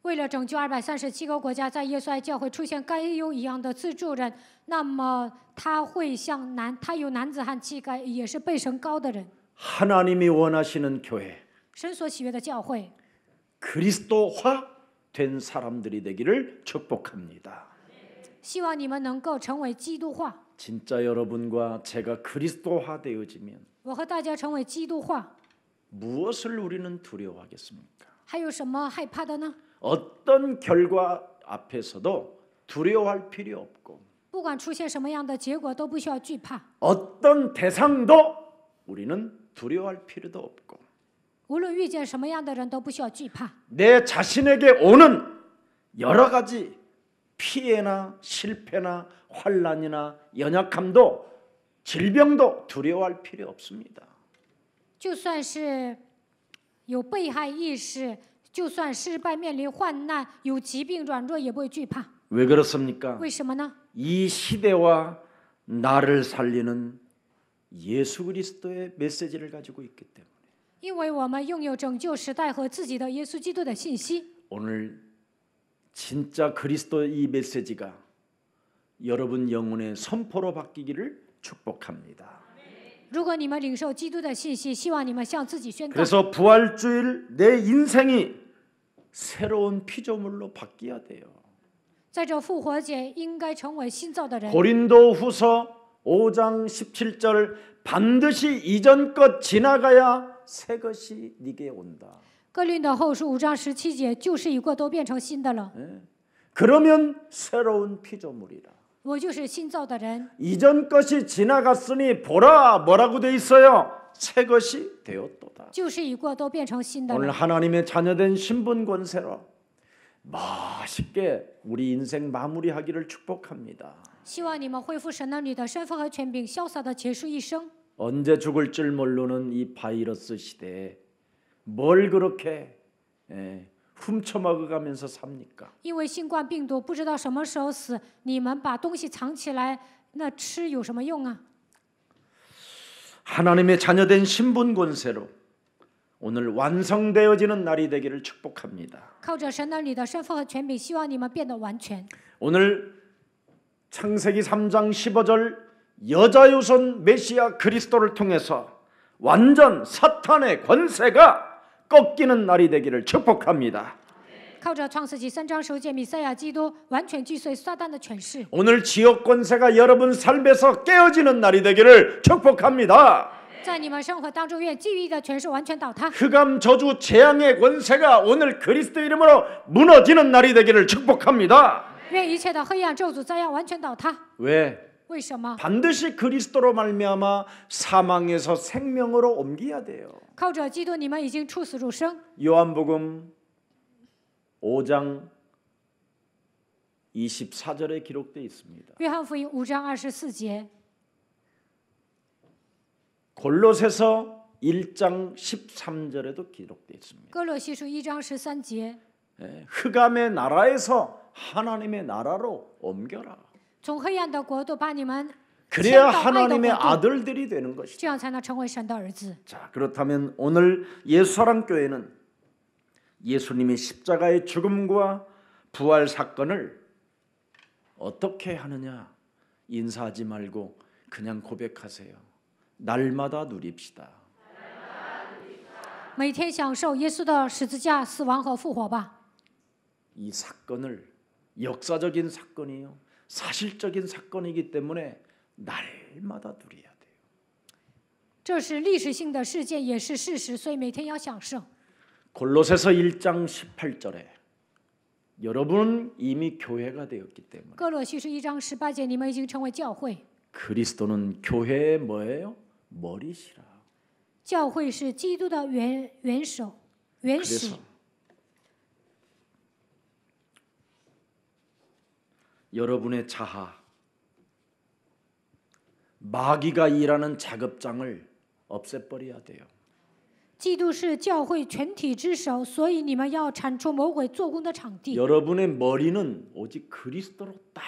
为了拯救237个国家，在耶稣爱教会出现该有一样的自助人，那么他有男子汉气概，也是被神高的人。 하나님이 원하시는 교회, 神所喜悦的教会， 그리스도화 된 사람들이 되기를 축복합니다. 希望你们能够成为基督化。 진짜 여러분과 제가 그리스도화 되어지면 我和大家成为基督化， 무엇을 우리는 두려워하겠습니까? 还有什么害怕的呢？ 어떤 결과 앞에서도 두려워할 필요 없고, 不管出现什么样的结果，都不需要惧怕。 어떤 대상도 우리는 두려워할 필요도 없고, 无论遇见什么样的人，都不需要惧怕。 내 자신에게 오는 여러 가지 피해나 실패나 환난이나 연약함도 질병도 두려워할 필요 없습니다. 就算是有被害意识，就算失败面临患难，有疾病软弱，也不会惧怕。 왜 그렇습니까? 为什么呢？ 이 시대와 나를 살리는 예수 그리스도의 메시지를 가지고 있기 때문에. 因为我们拥有拯救时代和自己的耶稣基督的信息。 오늘 진짜 그리스도 이 메시지가 여러분 영혼의 선포로 바뀌기를 축복합니다. 如果你们领受基督的信息，希望你们向自己宣告。 그래서 부활주일 내 인생이 새로운 피조물로 바뀌어야 돼요. 在这复活节，应该成为新造的人。 고린도후서 5장 17절 반드시 이전 것 지나가야 새 것이 네게 온다. 哥林多后书5章17节，旧事已过，都变成新的了。 그러면 새로운 피조물이라. 我就是新造的人。 이전 것이 지나갔으니 보라 뭐라고 돼 있어요? 새 것이 되었도다. 旧事已过，都变成新的 오늘 了。 하나님의 자녀된 신분 권세로 멋있게 우리 인생 마무리하기를 축복합니다. 希望你们恢复神儿女的身份和权柄，潇洒的结束一生。 언제 죽을 줄 모르는 이 바이러스 시대에 뭘 그렇게 훔쳐먹어가면서 삽니까? 因为新冠病毒不知道什么时候死，你们把东西藏起来，那吃有什么用啊？ 하나님의 자녀된 신분 권세로 오늘 완성되어지는 날이 되기를 축복합니다. 靠着神儿女的身份和权柄，希望你们变得完全。 오늘 창세기 3장 15절 여자유선 메시아 그리스도를 통해서 완전 사탄의 권세가 꺾이는 날이 되기를 축복합니다. 靠着创世纪3章9节，弥赛亚基督完全击碎撒旦的权势。 오늘 지역 권세가 여러분 삶에서 깨어지는 날이 되기를 축복합니다. 在你们生活当中，愿地狱的权势完全倒塌。 흑암 저주 재앙의 권세가 오늘 그리스도 이름으로 무너지는 날이 되기를 축복합니다. 愿一切的黑暗咒诅灾殃完全倒塌。 왜? 为什么？ 반드시 그리스도로 말미암아 사망에서 생명으로 옮겨야 돼요. 靠着基督，你们已经出死入生。 요한복음 5장 24절에 기록되어 있습니다. 约翰福音5章24节， 골로새서 1장 13절에도 기록되어 있습니다. 哥罗西书1章13节， 흑암의 나라에서 하나님의 나라로 옮겨라. 从黑暗的国度把你们迁 그래야 到爱的 하나님의 国度， 아들들이 되는 것이다. 这样才能成为神的儿子。 자, 그렇다면 오늘 예수사랑교회는 예수님의 십자가의 죽음과 부활 사건을 어떻게 하느냐? 인사하지 말고 그냥 고백하세요. 날마다 누립시다. 每天享受耶稣的十字架、死亡和复活吧。 이 사건을 역사적인 사건이요, 사실적인 사건이기 때문에 날마다 누려야 돼요. 这是历史性的事件，也是事实，所以每天要享受。 골로새서 1장 18절에 여러분은 이미 교회가 되었기 때문에 哥罗西书1章18节，你们已经成为教会， 그리스도는 교회의 뭐예요? 머리시라. 教会是基督的元首、元始 그래서 。 여러분의 자아, 마귀가 일하는 작업장을 없애버려야 돼요. 基督是教会全体之首，所以你们要铲除魔鬼做工的场地。 여러분의 머리는 오직 그리스도로 딱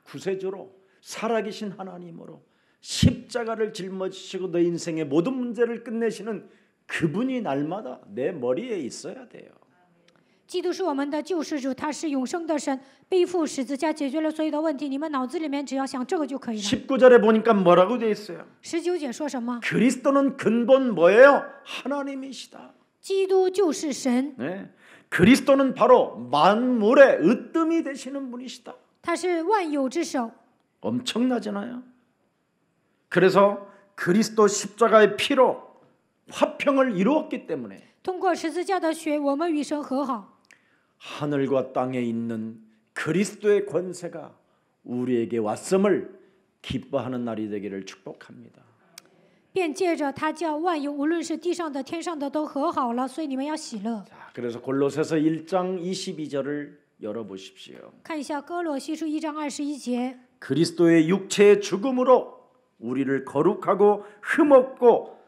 구세주로 살아계신 하나님으로 십자가를 짊어지시고 내 인생의 모든 문제를 끝내시는 그분이 날마다 내 머리에 있어야 돼요. 基督是我们的救世主，他是永生的神，背负十字架解决了所有的问题。你们脑子里面只要想这个就可以了。 19절에 보니까 뭐라고 되어 있어요? 19节说什么？ 그리스도는 근본 뭐예요? 하나님이시다. 基督就是神， 네. 그리스도는 바로 만물의 으뜸이 되시는 분이시다. 他是万有之首。 엄청나잖아요. 그래서 그리스도 십자가의 피로 화평을 이루었기 때문에 通过十字架的血，我们与神和好。 하늘과 땅에 있는 그리스도의 권세가 우리에게 왔음을 기뻐하는 날이 되기를 축복합니다. 便借着他叫万有，无论是地上的、天上的，都和好了。所以你们要喜乐。 자, 그래서 골로새서 1장 22절을 열어보십시오. 看一下哥罗西书1章21节， 그리스도의 육체의 죽음으로 우리를 거룩하고 흠없고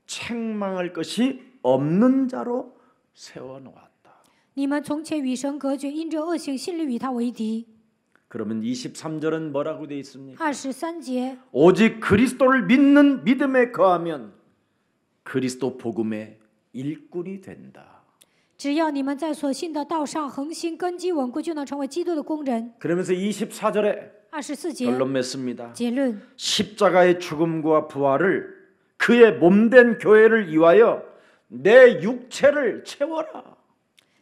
책망할 것이 없는 자로 세워놓았다. 你们从前与神隔绝，因着恶行，心里与他为敌。 그러면 23절은 뭐라고 되어 있습니까? 23节， 오직 그리스도를 믿는 믿음에 거하면 그리스도 복음의 일꾼이 된다. 只要你们在所信的道上恒心根基稳固，就能成为基督的工人。 그러면서 24절에 24节 결론 맺습니다. 结论： 십자가의 죽음과 부활을 그의 몸된 교회를 위하여 내 육체를 채워라.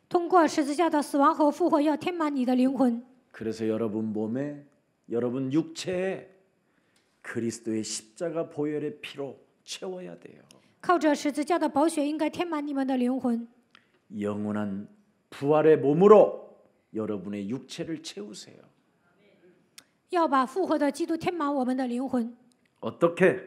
通过十字架的死亡和复活，要填满你的灵魂。 그래서 여러분 몸에 여러분 육체에 그리스도의 십자가 보혈의 피로 채워야 돼요. 靠着十字架的宝血，应该填满你们的灵魂。 영원한 부활의 몸으로 여러분의 육체를 채우세요. 要把复活的基督填满我们的灵魂。 어떻게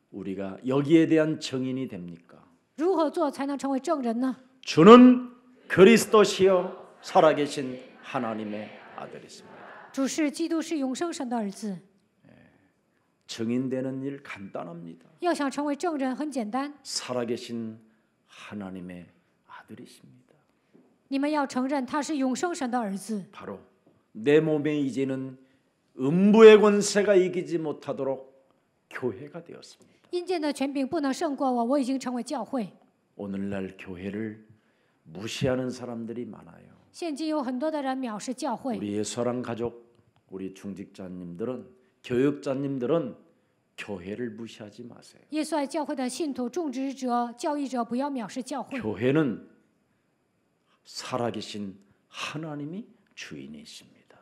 우리가 여기에 대한 증인이 됩니까? 如何做才能成为证人呢？ 주는 그리스도시요 살아계신 하나님의 아들이십니다. 主是基督，是永生神的儿子。 증인되는 일 간단합니다. 要想成为证人很简单， 살아계신 하나님의 아들이십니다. 你们要承认他是永生神的儿子。 바로 내 몸에 이제는 음부의 권세가 이기지 못하도록 교회가 되었습니다. 阴间的权柄不能胜过我，我已经成为教会。 오늘날 교회를 무시하는 사람들이 많아요. 现今有很多的人藐视教会。 우리의 사랑 가족, 우리 중직자님들은 교육자님들은 교회를 무시하지 마세요. 耶稣爱教会的信徒、种植者、教义者，不要藐视教会。 교회는 살아계신 하나님이 주인이십니다.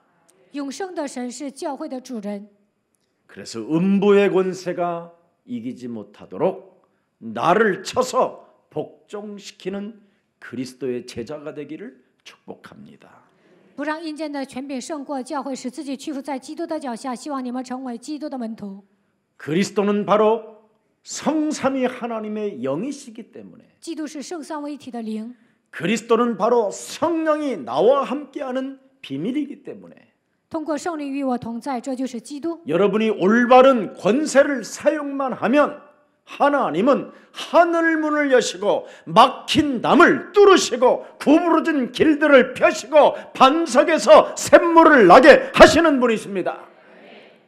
永生的神是教会的主人， 그래서 음부의 권세가 이기지 못하도록 나를 쳐서 복종시키는 그리스도의 제자가 되기를 축복합니다. 不让阴间的权柄胜过教会，使自己屈服在基督的脚下。希望你们成为基督的门徒。 그리스도는 바로 성삼위 하나님의 영이시기 때문에 基督是圣三位一体的灵， 그리스도는 바로 성령이 나와 함께하는 비밀이기 때문에 通过圣灵与我同在，这就是基督。 여러분이 올바른 권세를 사용만 하면 하나님은 하늘 문을 여시고 막힌 담을 뚫으시고 구부러진 길들을 펴시고 반석에서 샘물을 나게 하시는 분이십니다.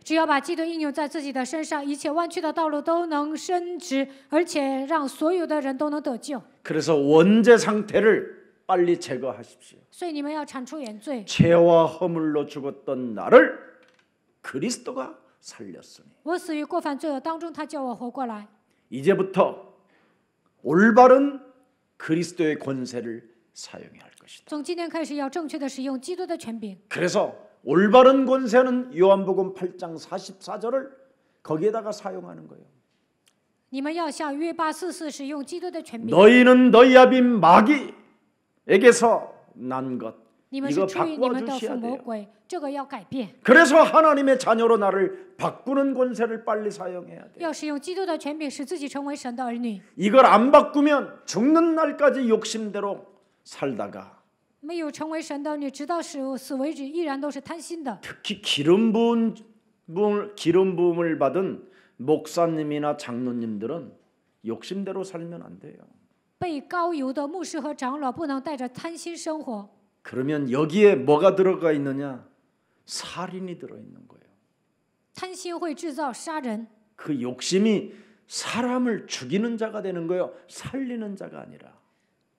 只要把基督应用在自己的身上，一切弯曲的道路都能伸直，而且让所有的人都能得救。 그래서 원죄 상태를 빨리 제거하십시오. 所以你们要铲除原罪。 죄와 허물로 죽었던 나를 그리스도가 살렸으니 我死于过犯罪恶当中，他叫我活过来。 이제부터 올바른 그리스도의 권세를 사용해야 할 것이다. 从今天开始，要正确的使用基督的权柄。 그래서 올바른 권세는 요한복음 8장 44절을 거기에다가 사용하는 거예요. 你们要向约巴44使用基督的权柄。 너희는 너희 아빈 마귀에게서 난 것. 你们是 이거 出于你 바꿔 们的父 주셔야 魔 돼요. 鬼，这个要改变。 그래서 하나님의 자녀로 나를 바꾸는 권세를 빨리 사용해야 돼요. 要使用基督的权柄，使自己成为神的儿女。 이걸 안 바꾸면 죽는 날까지 욕심대로 살다가 没有成为神的儿女，直到死为止，依然都是贪心的。 특히 기름 부음을 받은 목사님이나 장로님들은 욕심대로 살면 안 돼요. 被膏油的牧师和长老不能带着贪心生活。 그러면 여기에 뭐가 들어가 있느냐? 살인이 들어 있는 거예요. 贪心会制造杀人， 그 욕심이 사람을 죽이는 자가 되는 거예요. 살리는 자가 아니라.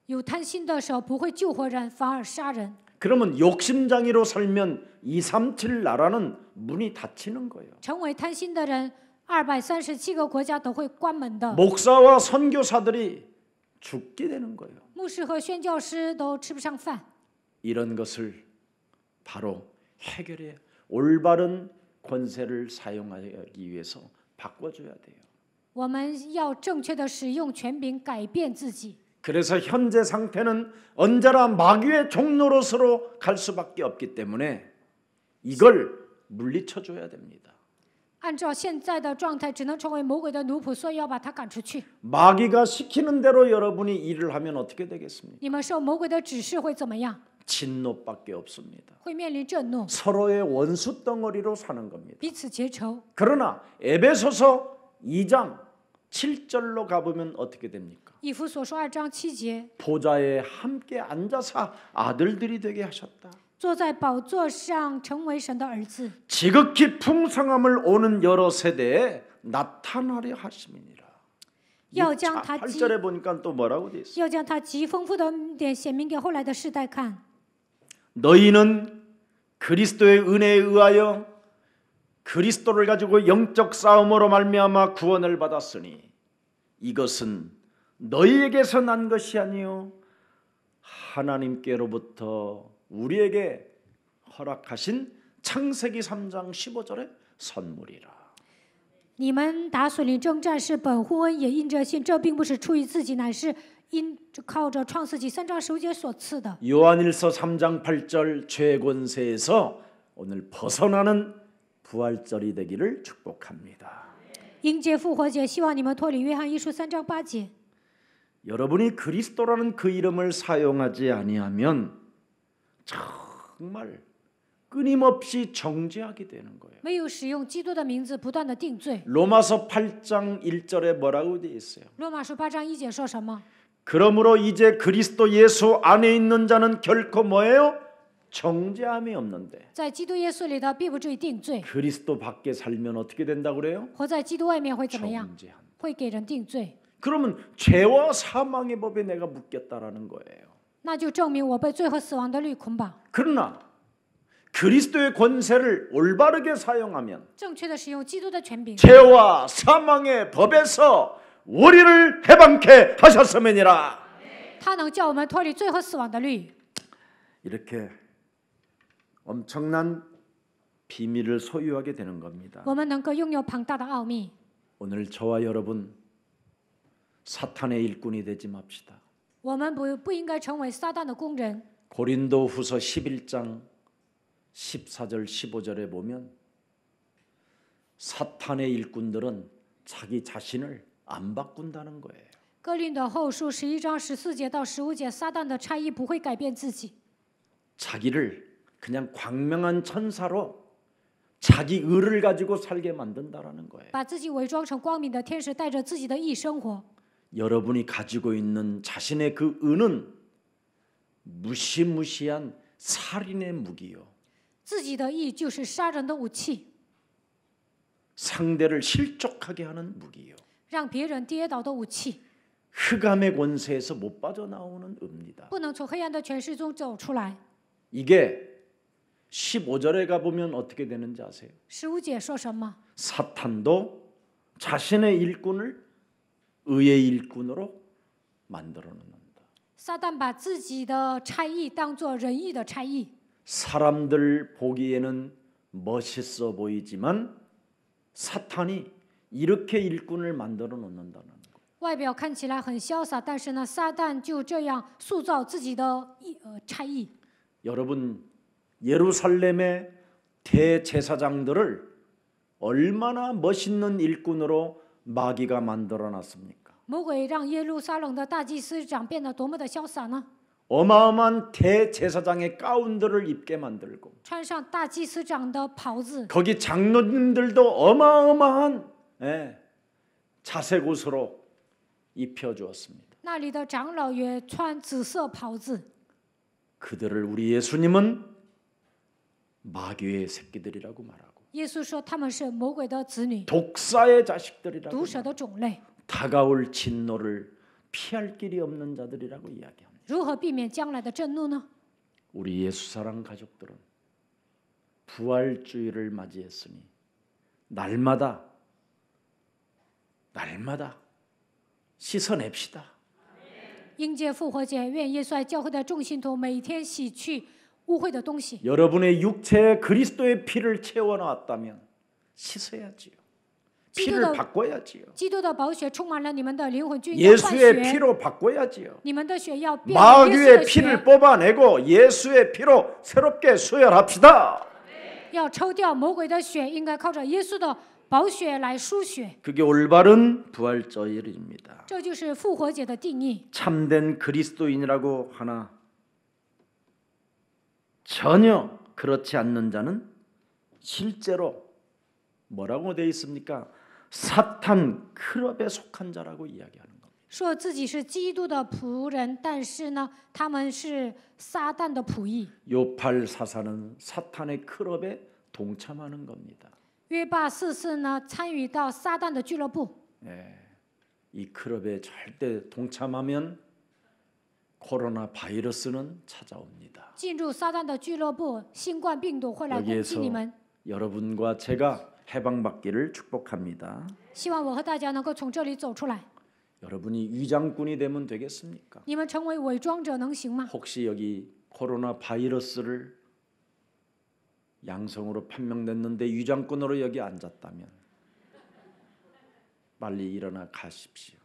有贪心的手不会救活人，反而杀人。 그러면 욕심장애로 살면 237 나라는 문이 닫히는 거예요. 成为贪心的人，237个国家都会关门的。 목사와 선교사들이 죽게 되는 거예요. 牧师和宣教师都吃不上饭。 이런 것을 바로 해결해 올바른 권세를 사용하기 위해서 바꿔줘야 돼요. 我们要正确的使用权柄，改变自己。 그래서 현재 상태는 언제나 마귀의 종노릇으로 갈 수밖에 없기 때문에 이걸 물리쳐줘야 됩니다. 按照现在的状态，只能成为魔鬼的奴仆，所以要把他赶出去。 마귀가 시키는 대로 여러분이 일을 하면 어떻게 되겠습니까? 你们受魔鬼的指示会怎么样？ 진노밖에 없습니다. 会面临震怒， 서로의 원수 덩어리로 사는 겁니다. 彼此结仇。 그러나 에베소서 2장 7절로 가보면 어떻게 됩니까? 以弗所说2章7节， 보좌에 함께 앉아서 아들들이 되게 하셨다. 坐在宝座上成为神的儿子， 지극히 풍성함을 오는 여러 세대에 나타나려 하심이니라. 要将他极 8절에 보니까 또 뭐라고 돼 있어요? 要将他极丰富的恩典显明给后来的世代看。 너희는 그리스도의 은혜에 의하여 그리스도를 가지고 영적 싸움으로 말미암아 구원을 받았으니 이것은 너희에게서 난 것이 아니요 하나님께로부터 우리에게 허락하신 창세기 3장 15절의 선물이라. 你们打属灵征战是本乎恩，也因着信，这并不是出于自己，乃是靠着创世纪3章15节所赐的。 요한일서 3장 8절 죄 권세에서 오늘 벗어나는 부활절이 되기를 축복합니다. 迎接复活节，希望你们脱离约翰一书3章8节。 여러분이 그리스도라는 그 이름을 사용하지 아니하면 정말 끊임없이 정죄하게 되는 거예요. 没有使用基督的名字，不断的定罪。 로마서 8장 1절에 뭐라고 되어 있어요? 罗马书8章1节说什么？ 그러므로 이제 그리스도 예수 안에 있는 자는 결코 뭐예요? 정죄함이 없는데 在基督耶稣里的，必不至于定罪； 그리스도 밖에 살면 어떻게 된다고 그래요? 活在基督外面会怎么样？ 정죄한. 会给人定罪。 그러면 죄와 사망의 법에 내가 묶였다라는 거예요. 那就证明我被罪和死亡的律捆绑。 그러나 그리스도의 권세를 올바르게 사용하면 正确的使用基督的权柄， 죄와 사망의 법에서 우리를 해방케 하셨음이니라. 他能叫我们脱离罪和死亡的律。 이렇게 엄청난 비밀을 소유하게 되는 겁니다. 我们能够拥有庞大的奥秘。 오늘 저와 여러분 사탄의 일꾼이 되지 맙시다. 我们不应该成为撒旦的工人。 고린도후서 11장 14절 15절에 보면 사탄의 일꾼들은 자기 자신을 안 바꾼다는 거예요. 哥林多后书11章14节到15节，撒旦的差异不会改变自己， 자기를 그냥 광명한 천사로 자기 의를 가지고 살게 만든다라는 거예요. 把自己伪装成光明的天使，带着自己的义生活。 여러분이 가지고 있는 자신의 그 의는 무시무시한 살인의 무기요. 自己的义就是杀人的武器， 상대를 실족하게 하는 무기요. 让别人跌倒的武器， 흑암의 권세에서 못 빠져나오는 의입니다. 不能从黑暗的权势中走出来。 이게 15절에 가보면 어떻게 되는지 아세요? 15节说什么？ 사탄도 자신의 일꾼을 의의 일꾼으로 만들어 놓는다. 撒旦把自己的差役当作仁义的差役， 사람들 보기에는 멋있어 보이지만 사탄이 이렇게 일꾼을 만들어 놓는다는 거. 外表看起来很潇洒，但是呢，撒旦就这样塑造自己的差役。 여러분 예루살렘의 대제사장들을 얼마나 멋있는 일꾼으로 마귀가 만들어 놨습니까? 魔鬼让耶路撒冷的大祭司长变得多么的潇洒呢？ 어마어마한 대제사장의 가운들을 입게 만들고 穿上大祭司长的袍子， 거기 장로님들도 어마어마한 자색 옷으로 입혀 주었습니다. 那里的长老也穿紫色袍子。 그들을 우리 예수님은 마귀의 새끼들이라고 말하고 耶稣说他们是魔鬼的子女， 독사의 자식들이라고 毒蛇的种类。 다가올 진노를 피할 길이 없는 자들이라고 이야기합니다. 如何避免将来的震怒呢？ 우리 예수사랑 가족들은 부활주의를 맞이했으니 날마다 씻어냅시다. 迎接复活节，愿耶稣爱教会的众信徒每天洗去污秽的东西。 여러분의 육체에 그리스도의 피를 채워놨다면 씻어야지요. 피를 바꿔야지요. 基督的宝血充满了你们的灵魂，就应该换 예수의 血。 피로 바꿔야지요. 你们的血要变为耶稣 마귀의 的 피를 血， 뽑아내고 예수의 피로 새롭게 수혈합시다. 要抽掉魔鬼的血，应该靠着耶稣的宝血来输血。 그게 올바른 부활절입니다. 这就是复活节的定义。 참된 그리스도인이라고 하나 전혀 그렇지 않는 자는 실제로 뭐라고 되어 있습니까? 사탄 클럽에 속한 자라고 이야기하는 겁니다. 说自己是基督的仆人，但是呢，他们是撒旦的仆役。 요팔 사사는 사탄의 클럽에 동참하는 겁니다. 约巴四世呢，参与到撒旦的俱乐部。 이 클럽에 절대 동참하면 코로나 바이러스는 찾아옵니다. 进入撒旦的俱乐部，新冠病毒会来攻击 여기에서 你们。 여러분과 제가 해방받기를 축복합니다. 希望我和大家能够从这里走出来。 여러분이 위장꾼이 되면 되겠습니까? 你们成为伪装者能行吗？ 혹시 여기 코로나 바이러스를 양성으로 판명됐는데 위장꾼으로 여기 앉았다면 빨리 일어나 가십시오.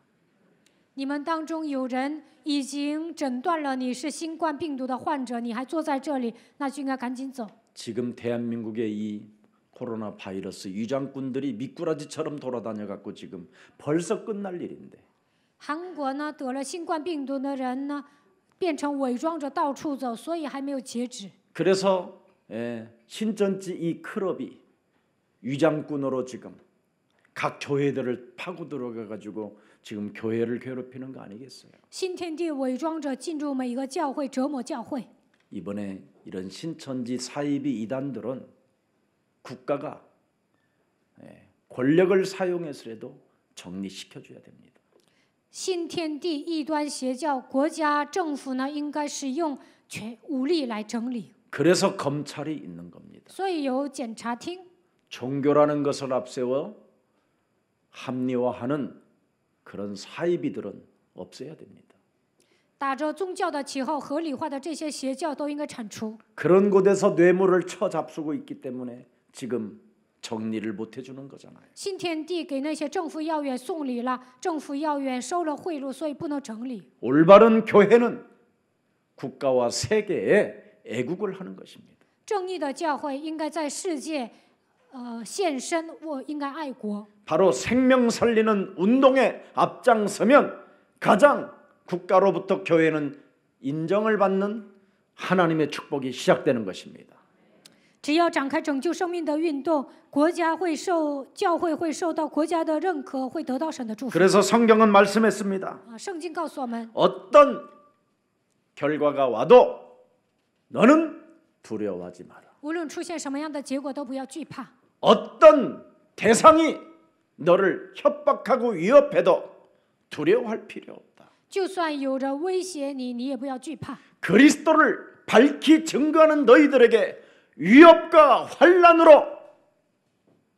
你们当中有人已经诊断了你是新冠病毒的患者，你还坐在这里，那就应该赶紧走。 지금 대한민국의 이 코로나 바이러스 위장꾼들이 미꾸라지처럼 돌아다녀 갖고 지금 벌써 끝날 일인데 韩国呢得了新冠病毒的人呢，变成伪装者到处走，所以还没有截止。 그래서 신천지 이 클럽이 위장꾼으로 지금 각 교회들을 파고 들어가 가지고 지금 교회를 괴롭히는 거 아니겠어요? 新天地伪装者进入每一个教会，折磨教会。 이번에 이런 신천지 사이비 이단들은 국가가 권력을 사용해서라도 정리시켜 줘야 됩니다. 新天地异端邪教，国家政府呢应该使用武力来整理， 그래서 검찰이 있는 겁니다. 所以有检察厅。 종교라는 것을 앞세워 합리화하는 그런 사이비들은 없애야 됩니다. 打着宗教的旗号合理化的这些邪教都应该铲除。 그런 곳에서 뇌물을 쳐잡수고 있기 때문에 지금 정리를 못 해주는 거잖아요. 新天地给那些政府要员送礼了，政府要员收了贿赂，所以不能整理。 올바른 교회는 국가와 세계에 애국을 하는 것입니다. 正义的教会应该在世界，献身，我应该爱国。 바로 생명 살리는 운동에 앞장서면 가장 국가로부터 교회는 인정을 받는 하나님의 축복이 시작되는 것입니다. 只要展开拯救生命的运动，教会会受到国家的认可，会得到神的祝福。 그래서 성경은 말씀했습니다. 圣经告诉我们， 어떤 결과가 와도 너는 두려워하지 마라. 无论出现什么样的结果，都不要惧怕。 어떤 대상이 너를 협박하고 위협해도 두려워할 필요 없다. 就算有人威胁你，你也不要惧怕。 그리스도를 밝히 증거하는 너희들에게 위협과 환난으로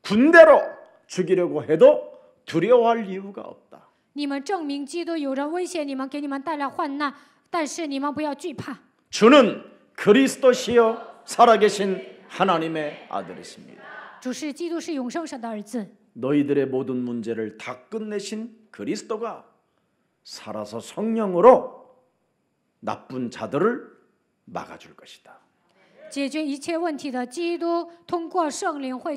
군대로 죽이려고 해도 두려워할 이유가 없다. 你们证明基督，有人威胁你们，给你们带来患难，但是你们不要惧怕。 주는 그리스도시요 살아계신 하나님의 아들이십니다. 主是基督，是永生神的儿子。 너희들의 모든 문제를 다 끝내신 그리스도가 살아서 성령으로 나쁜 자들을 막아줄 것이다. 解决一切问题的基督，通过圣灵会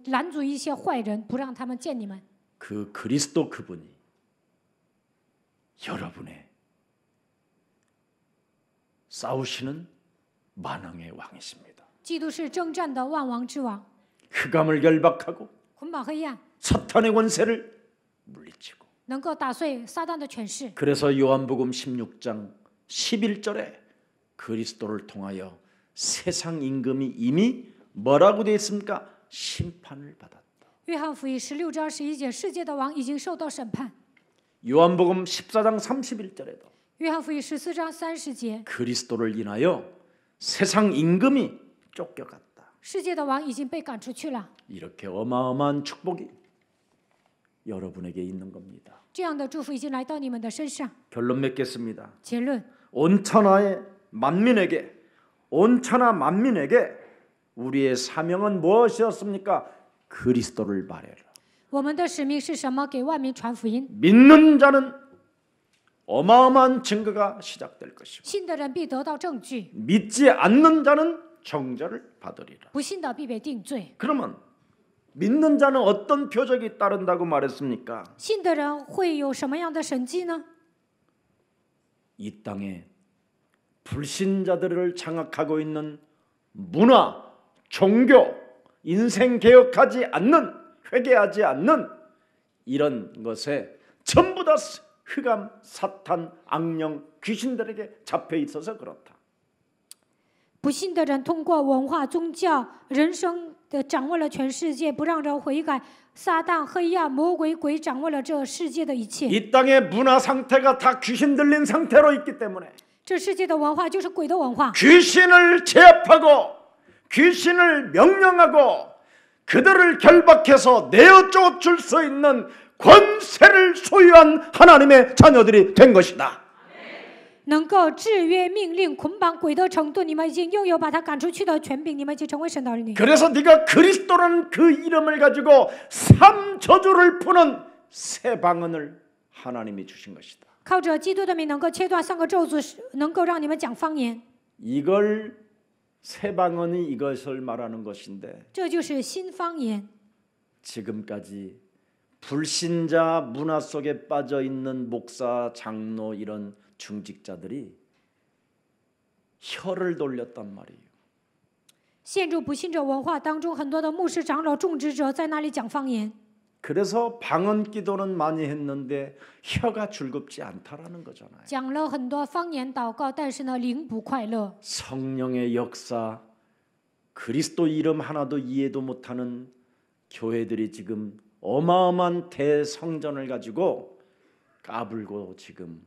拦阻一些坏人，不让他们见你们。 그 그리스도 그분이 여러분의 싸우시는 만왕의 왕이십니다. 基督是征战的万王之王， 흑암을 결박하고 捆绑黑暗， 사탄의 권세를 물리치고 能够打碎撒旦的权势。 그래서 요한복음 16장 11절에 그리스도를 통하여 세상 임금이 이미 뭐라고 되어 있습니까? 심판을 받았다. 约翰福音16章21节，世界的王已经受到审判。 요한복음 14장 31절에도 约翰福音14章30节， 그리스도를 인하여 세상 임금이 쫓겨갔다. 世界的王已经被赶出去了。 이렇게 어마어마한 축복이 여러분에게 있는 겁니다. 这样的祝福已经来到你们的身上。 결론 맺겠습니다. 结论， 온 천하의 만민에게 우리의 사명은 무엇이었습니까? 그리스도를 말해라. 我们的使命是什么？给万民传福音。 믿는 자는 어마어마한 증거가 시작될 것이고 信的人必得到证据， 믿지 않는 자는 정죄를 받으리라. 不信的必被定罪。 그러면 믿는 자는 어떤 표적이 따른다고 말했습니까? 信的人会有什么样的神迹呢？ 이 땅에 불신자들을 장악하고 있는 문화, 종교, 인생 개혁하지 않는, 회개하지 않는 이런 것에 전부 다 흑암, 사탄, 악령, 귀신들에게 잡혀 있어서 그렇다. 不信的人通过文化、宗教、人生的掌握了全世界，不让人悔改。撒旦、黑暗、魔鬼、鬼掌握了这世界的一切。 이 땅의 문화 상태가 다 귀신 들린 상태로 있기 때문에 这世界的文化就是鬼的文化。 귀신을 제압하고 귀신을 명령하고 그들을 결박해서 내어 쫓을 수 있는 권세를 소유한 하나님의 자녀들이 된 것이다. 能够制约、命令、捆绑鬼的程度，你们已经拥有把他赶出去的权柄，你们已经成为神的儿女。 그래서 네가 그리스도라는 그 이름을 가지고 삼저주를 푸는 새 방언을 하나님이 주신 것이다. 靠着基督的名，能够切断3个咒诅，能够让你们讲方言。 이걸 새 방언이 이것을 말하는 것인데 这就是新方言。 지금까지 불신자 문화 속에 빠져 있는 목사, 장로 이런 중직자들이 혀를 돌렸단 말이에요. 陷入不信者文化当中，很多的牧师、长老、种植者在那里讲方言。 그래서 방언 기도는 많이 했는데 혀가 즐겁지 않다라는 거잖아요. 讲了很多方言祷告，但是呢，灵不快乐。 성령의 역사, 그리스도 이름 하나도 이해도 못하는 교회들이 지금 어마어마한 대성전을 가지고 까불고 지금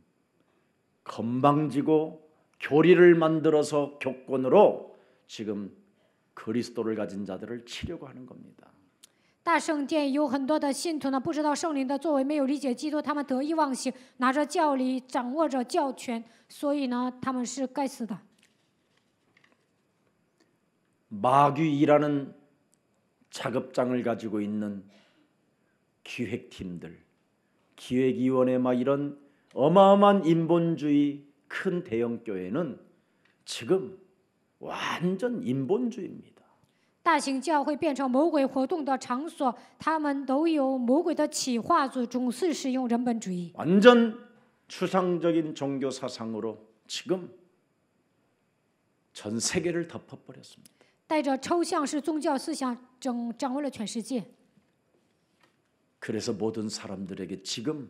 건방지고 교리를 만들어서 교권으로 지금 그리스도를 가진 자들을 치려고 하는 겁니다. 大圣殿有很多的信徒呢，不知道圣灵的作为，没有理解基督，他们得意忘形，拿着教理，掌握着教权，所以呢，他们是该死的。 마귀이라는 작업장을 가지고 있는 기획팀들, 기획위원회 막 이런 어마어마한 인본주의 큰 대형 교회는 지금 완전 인본주의입니다. 大型教会变成魔鬼活动的场所，他们都有魔鬼的企划组，总是使用人本主义。 완전 추상적인 종교 사상으로 지금 전 세계를 덮어버렸습니다. 带着抽象式宗教思想掌握了全世界。 그래서 모든 사람들에게 지금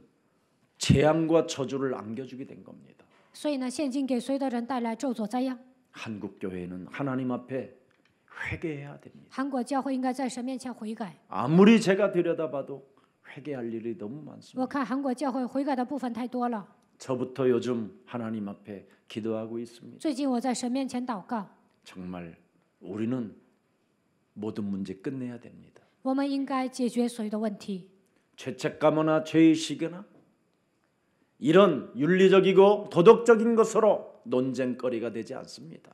재앙과 저주를 안겨주게 된 겁니다. 所以呢，现今给所有的人带来咒诅灾殃。 한국 교회는 하나님 앞에 회개해야 됩니다. 韩国教会应该在神面前悔改。 아무리 제가 들여다봐도 회개할 일이 너무 많습니다. 我看韩国教会悔改的部分太多了。 저부터 요즘 하나님 앞에 기도하고 있습니다. 最近我在神面前祷告， 정말 우리는 모든 문제 끝내야 됩니다. 我们应该解决所有的问题。 죄책감이나 죄의식이나 이런 윤리적이고 도덕적인 것으로 논쟁거리가 되지 않습니다.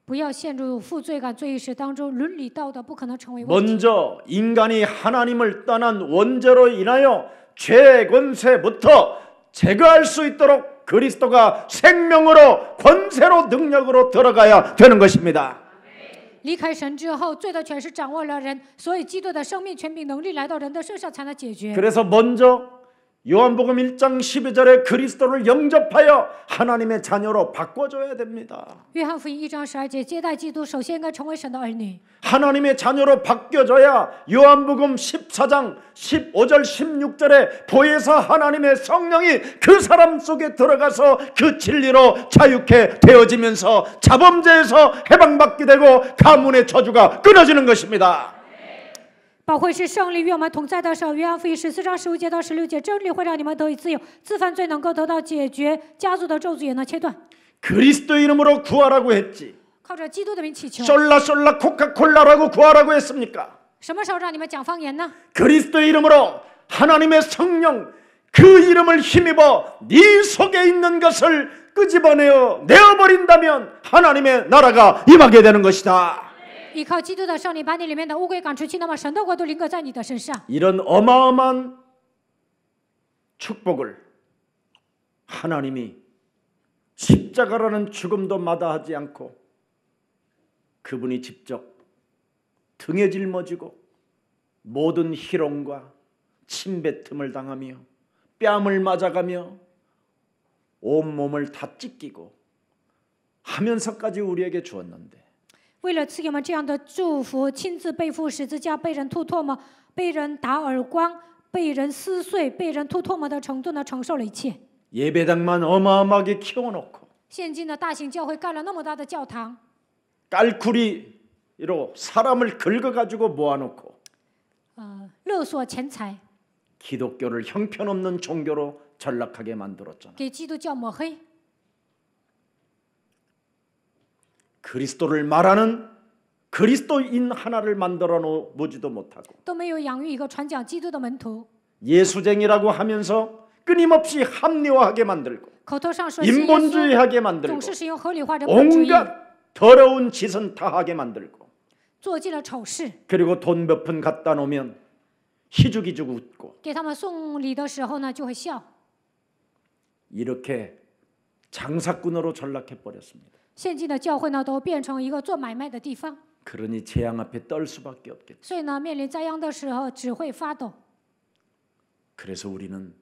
不要陷入负罪感、罪意识当中，伦理道德不可能成为问题。 먼저 인간이 하나님을 떠난 원죄로 인하여 죄 권세부터 제거할 수 있도록 그리스도가 생명으로 권세로 능력으로 들어가야 되는 것입니다. 离开神之后，罪的权势掌握了人，所以基督的生命、权柄、能力来到人的身上才能解决。 그래서 먼저 요한복음 1장 12절에 그리스도를 영접하여 하나님의 자녀로 바꿔줘야 됩니다. 约翰福音1章12节，接待基督，首先应该成为神的儿女。 하나님의 자녀로 바뀌어져야 요한복음 14장 15절 16절에 보혜사 하나님의 성령이 그 사람 속에 들어가서 그 진리로 자유케 되어지면서 자범죄에서 해방받게 되고 가문의 저주가 끊어지는 것입니다. 保惠师胜利与我们同在的时候，约翰福音14章15节到16节，真理会让你们得以自由，自犯罪能够得到解决，家族的咒诅也能切断。 그리스도 이름으로 구하라고 했지. 靠着基督的名祈求。 솔라솔라 코카콜라라고 구하라고 했습니까? 什么时候让你们讲方言呢？ 그리스도의 이름으로 하나님의 성령 그 이름을 힘입어 네 속에 있는 것을 끄집어내어 내어버린다면 하나님의 나라가 임하게 되는 것이다. 依靠基督的圣灵，把你里面的污鬼赶出去，那么神的国度临格在你的身上。 이런 어마어마한 축복을 하나님이 십자가라는 죽음도 마다하지 않고 그분이 직접 등에 짊어지고 모든 희롱과 침뱉음을 당하며 뺨을 맞아가며 온몸을 다 찢기고 하면서까지 우리에게 주었는데 为了赐给我们这样的祝福，亲自背负十字架，被人吐唾沫，被人打耳光，被人撕碎，被人吐唾沫的程度呢，承受了一切。 예배당만 어마어마하게 키워놓고 现今的大型教会盖了那么大的教堂， 깔쿠리로 사람을 긁어가지고 모아놓고 勒索钱财， 기독교를 형편없는 종교로 전락하게 만들었잖아. 给基督教抹黑。 그리스도를 말하는 그리스도인 하나를 만들어 놓지도 못하고 都没有养育一个传讲基督的门徒， 예수쟁이라고 하면서 끊임없이 합리화하게 만들고 口头上说信耶稣， 인본주의하게 만들고 总是使用合理化人本主义， 온갖 더러운 짓은 다 하게 만들고 做尽了丑事。 그리고 돈 몇 푼 갖다 놓으면 희죽희죽 웃고 给他们送礼的时候呢，就会笑。 이렇게 장사꾼으로 전락해 버렸습니다. 现今的教会呢，都变成一个做买卖的地方， 그러니 재앙 앞에 떨 수밖에 없겠죠. 所以呢，面临灾殃的时候只会发抖。 그래서 우리는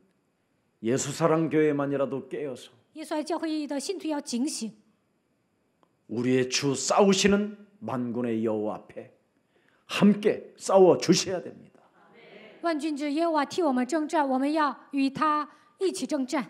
예수사랑교회만이라도 깨어서 耶稣爱教会的信徒要警醒， 우리의 주 싸우시는 만군의 여호와 앞에 함께 싸워 주셔야 됩니다. 万军之耶和华替我们征战，我们要与他一起征战。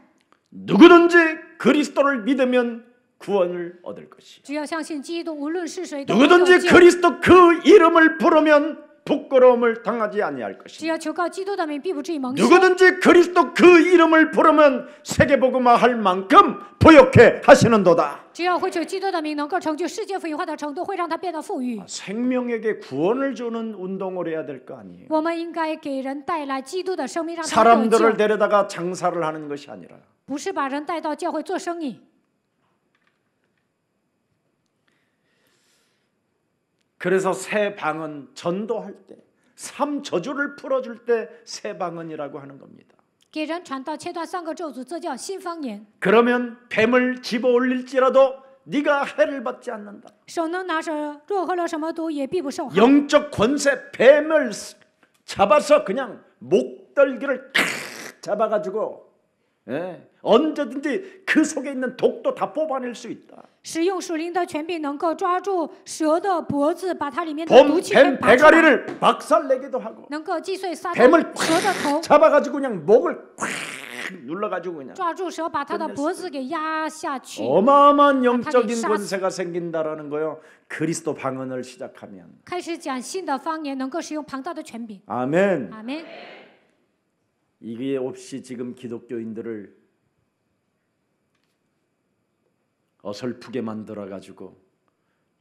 누구든지 그리스도를 믿으면 구원을 얻을 것이요. 只要相信基督，无论是谁都能得 누구든지 救。 그리스도 그 이름을 부르면 부끄러움을 당하지 아니할 只 것이요. 要求告基督的名，必不至于蒙羞。 누구든지 그리스도 그 이름을 부르면 세계복음화 할 만큼 부욕해 하시는도다. 只要会求基督的名，能够成就世界福音化的程度，会让他变得富裕。 생명에게 구원을 주는 운동을 해야 될 거 아니에요. 我们应该给人带来基督的生命，让他得 사람들을 救， 데려다가 장사를 하는 것이 아니라 不是把人带到教会做生意。 그래서 새 방언 전도할 때 삼저주를 풀어줄 때 새 방언이라고 하는 겁니다. 给人传道切断3个咒诅，这叫新方言。 그러면 뱀을 집어올릴지라도 네가 해를 받지 않는다. 手能拿着，若喝了什么毒也必不受害。 영적 권세 뱀을 잡아서 그냥 목덜기를 탁 잡아가지고 언제든지 그 속에 있는 독도 다 뽑아낼 수 있다. 使用属灵的权柄，能够抓住蛇的脖子，把它里面的毒气给 뱀 拔出来， 배가리를 박살내기도 하고 能够击碎撒旦 뱀을 蛇的头， 잡아가지고 그냥 목을 콱 눌러가지고 그냥 抓住蛇，把它的脖子给压下去。 어마어마한 영적인 殺死。 권세가 생긴다라는 거요. 그리스도 방언을 시작하면 开始讲新的方言，能够使用庞大的权柄。 아멘. 阿门。 이게 없이 지금 기독교인들을 어설프게 만들어가지고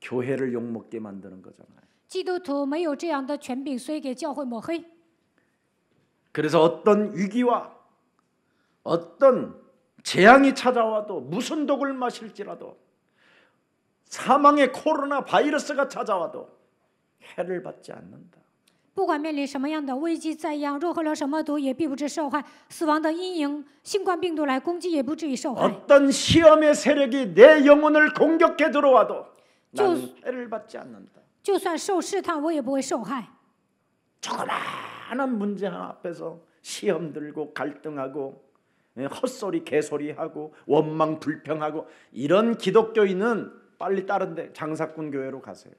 교회를 욕먹게 만드는 거잖아요. 基督徒没有这样的权柄，所以给教会抹黑。 그래서 어떤 위기와 어떤 재앙이 찾아와도 무슨 독을 마실지라도 사망의 코로나 바이러스가 찾아와도 해를 받지 않는다. 不管面临什么样的危机灾殃，若喝了什么毒也必不致受害。死亡的阴影，新冠病毒来攻击也不至于受害。 어떤 시험의 세력이 내 영혼을 공격해 들어와도 나는 해를 받지 않는다. 就算受试探，我也不会受害。 조그마한 문제 하나 앞에서 시험 들고 갈등하고 헛소리 개소리하고 원망 불평하고 이런 기독교인은 빨리 다른 데 장사꾼 교회로 가세요.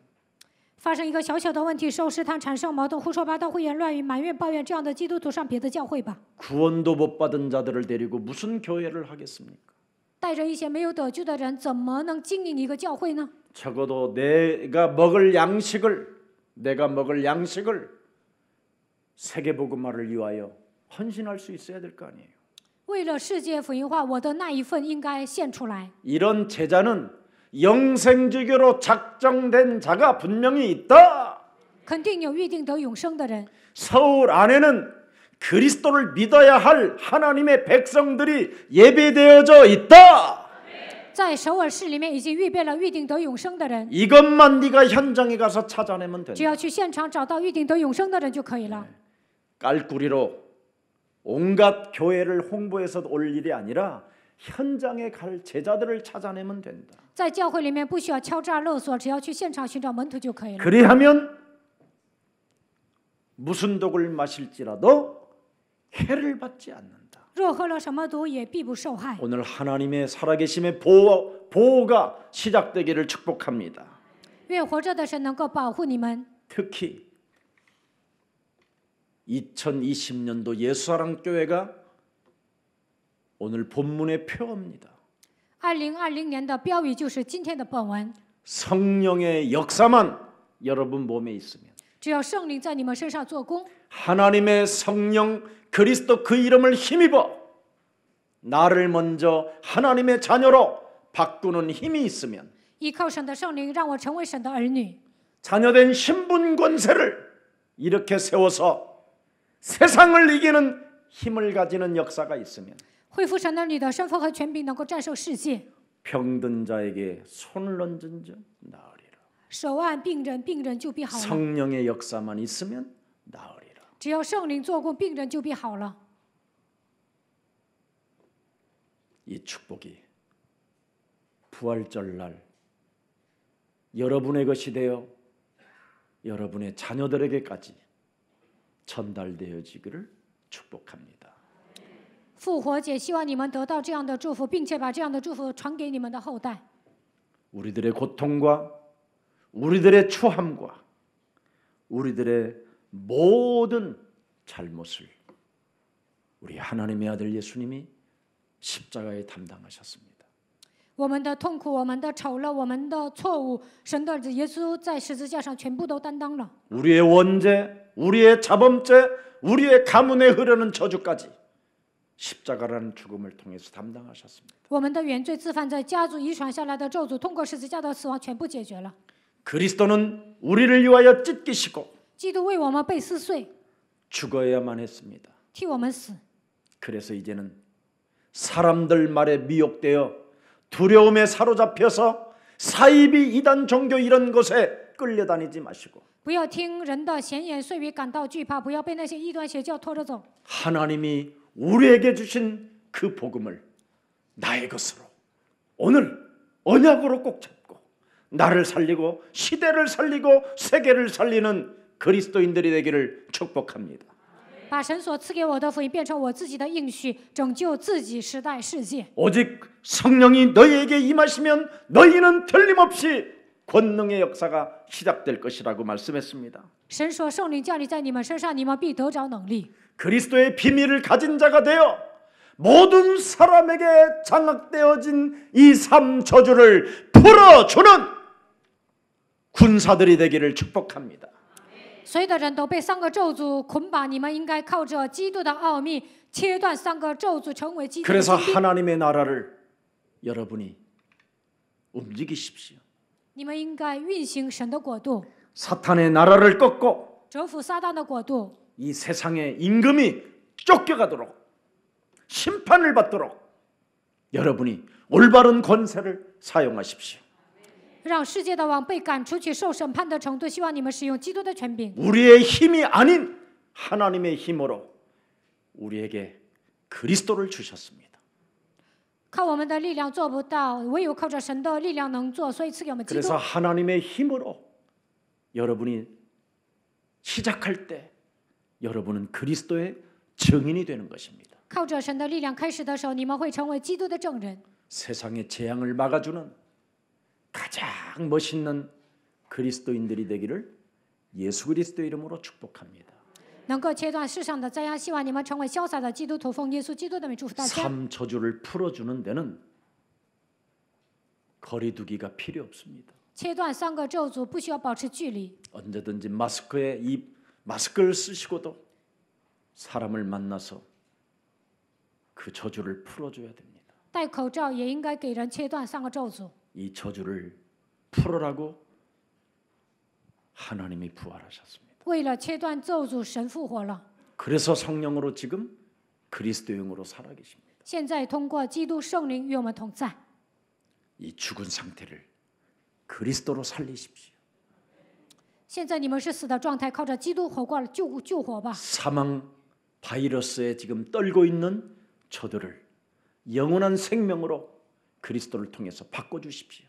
发生一个小小的问题，受试探产生矛盾，胡说八道、胡言乱语、埋怨、抱怨，这样的基督徒上别的教会吧。 구원도 못 받은 자들을 데리고 무슨 교회를 하겠습니까? 带着一些没有得救的人，怎么能经营一个教会呢？ 적어도 내가 먹을 양식을 세계복음화를 위하여 헌신할 수 있어야 될 거 아니에요. 为了世界福音化，我的那一份应该献出来。 이런 제자는 영생지교로 작정된 자가 분명히 있다. 肯定有预定得永生的人。 서울 안에는 그리스도를 믿어야 할 하나님의 백성들이 예배되어져 있다. 在首尔市里面已经预备了预定得永生的人， 이것만 네가 현장에 가서 찾아내면 只 된다. 要去现场找到预定得永生的人就可以了。 깔꾸리로 온갖 교회를 홍보해서 올 일이 아니라 현장에 갈 제자들을 찾아내면 된다. 在教会里面不需要敲诈勒索，只要去现场寻找门徒就可以了。 그리하면 무슨 독을 마실지라도 해를 받지 않는다. 若喝了什么毒也必不受害。 오늘 하나님의 살아계심의 보호가 시작되기를 축복합니다. 愿活着的神能够保护你们。 특히 2020년도 예수사랑교회가 오늘 본문의 표입니다. 2020年的标语就是今天的本文。 성령의 역사만 여러분 몸에 있으면 只要圣灵在你们身上做工， 하나님의 성령 그리스도 그 이름을 힘입어 나를 먼저 하나님의 자녀로 바꾸는 힘이 있으면 依靠神的圣灵，让我成为神的儿女。 자녀된 신분 권세를 이렇게 세워서 세상을 이기는 힘을 가지는 역사가 있으면 恢复神儿女的身份和权柄，能够战胜世界。 병든 자에게 손을 얹은 자 나으리라. 手按病人，病人就必好了。 성령의 역사만 있으면 나으리라. 只要圣灵做工，病人就必好了。 이 축복이 부활절날 여러분의 것이 되어 여러분의 자녀들에게까지 전달되어지기를 축복합니다. 复活节，希望你们得到这样的祝福，并且把这样的祝福传给你们的后代。 우리들의 고통과 우리들의 추함과 우리들의 모든 잘못을 우리 하나님의 아들 예수님이 십자가에 담당하셨습니다. 我们的痛苦、我们的丑陋、我们的错误，神的耶稣在十字架上全部都担当了。 우리의 원죄, 우리의 자범죄, 우리의 가문에 흐르는 저주까지 십자가라는 죽음을 통해서 담당하셨습니다. 我们的原罪自犯在家族遗传下来的咒诅，通过十字架的死亡全部解决了。 그리스도는 우리를 위하여 찢기시고 基督为我们被撕碎， 죽어야만 했습니다. 替我们死。 그래서 이제는 사람들 말에 미혹되어 두려움에 사로잡혀서 사이비 이단 종교 이런 것에 끌려다니지 마시고 不要听人的闲言碎语感到惧怕，不要被那些异端邪教拖着走。 하나님이 우리에게 주신 그 복음을 나의 것으로 오늘 언약으로 꼭 잡고 나를 살리고 시대를 살리고 세계를 살리는 그리스도인들이 되기를 축복합니다. 把神所赐给我的福音变成我自己的应许，拯救自己、时代、世界。 오직 성령이 너희에게 임하시면 너희는 틀림없이 권능의 역사가 시작될 것이라고 말씀했습니다. 神说：“圣灵降临在你们身上，你们必得着能力。 그리스도의 비밀을 가진 자가 되어 모든 사람에게 장악되어진 이 삶 저주를 풀어주는 군사들이 되기를 축복합니다. 所有的人都被三个咒诅捆绑，你们应该靠着基督的奥秘切断三个咒诅，成为基督的 그래서 精兵。 하나님의 나라를 여러분이 움직이십시오. 你们应该运行神的国度， 사탄의 나라를 꺾고 折服撒旦的国度， 이 세상의 임금이 쫓겨가도록 심판을 받도록 여러분이 올바른 권세를 사용하십시오. 让世界的王被赶出去受审判的程度。希望你们使用基督的权柄， 우리의 힘이 아닌 하나님의 힘으로 우리에게 그리스도를 주셨습니다. 靠我们的力量做不到，唯有靠着神的力量能做，所以赐给我们基督 그래서 。 하나님의 힘으로 여러분이 시작할 때 여러분은 그리스도의 증인이 되는 것입니다. 靠着神的力量开始的时候，你们会成为基督的证人。 세상의 재앙을 막아주는 가장 멋있는 그리스도인들이 되기를 예수 그리스도 이름으로 축복합니다. 能够切断世上的灾殃，希望你们成为潇洒的基督徒，奉耶稣基督的名祝福大家。 삶 저주를 풀어주는 데는 거리두기가 필요 없습니다. 切断三个咒诅，不需要保持距离。 언제든지 마스크를 쓰시고도 사람을 만나서 그 저주를 풀어줘야 됩니다. 戴口罩也应该给人切断三个咒诅。 이 저주를 풀어라고 하나님이 부활하셨습니다. 为了切断咒诅，神复活了。 그래서 성령으로 지금 그리스도용으로 살아계십니다. 现在通过基督圣灵与我们同在。 이 죽은 상태를 그리스도로 살리십시오. 现在你们是死的状态，靠着基督活过来，救活吧。 사망 바이러스에 지금 떨고 있는 저들을 영원한 생명으로 그리스도를 통해서 바꿔주십시오.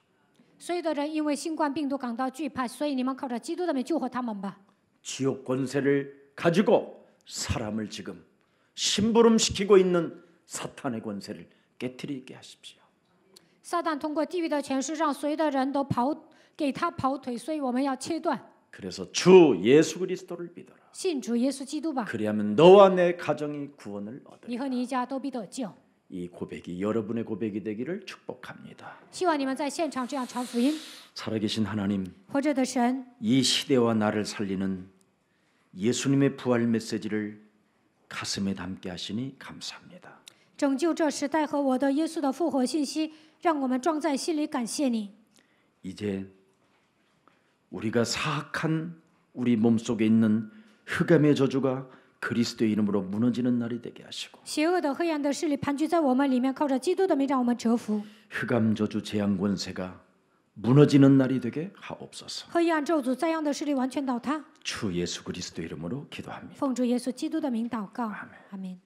所有的人因为新冠病毒感到惧怕，所以你们靠着基督的名救活他们吧。 지옥 권세를 가지고 사람을 지금 심부름시키고 있는 사탄의 권세를 깨트리게 하십시오. 撒旦通过地狱的权势，让所有的人都给他跑腿，所以我们要切断。 그래서 주 예수 그리스도를 믿어라. 信主耶稣基督吧， 그리하면 너와 내 가정이 구원을 얻으리. 你和你一家都必得救。 이 고백이 여러분의 고백이 되기를 축복합니다. 希望你们在现场这样传福音。 살아계신 하나님, 活着的神， 이 시대와 나를 살리는 예수님의 부활 메시지를 가슴에 담게 하시니 감사합니다. 拯救这时代和我的耶稣的复活信息，让我们装在心里，感谢你。 이제 우리가 사악한 우리 몸속에 있는 흑암의 저주가 그리스도의 이름으로 무너지는 날이 되게 하시고 邪恶的、黑暗的势力盘踞在我们里面，靠着基督的名，让我们折服。 흑암 저주 재앙 권세가 무너지는 날이 되게 하옵소서. 黑暗咒诅、灾殃的势力完全倒塌。 주 예수 그리스도 이름으로 기도합니다. 奉主耶稣基督的名祷告，阿门。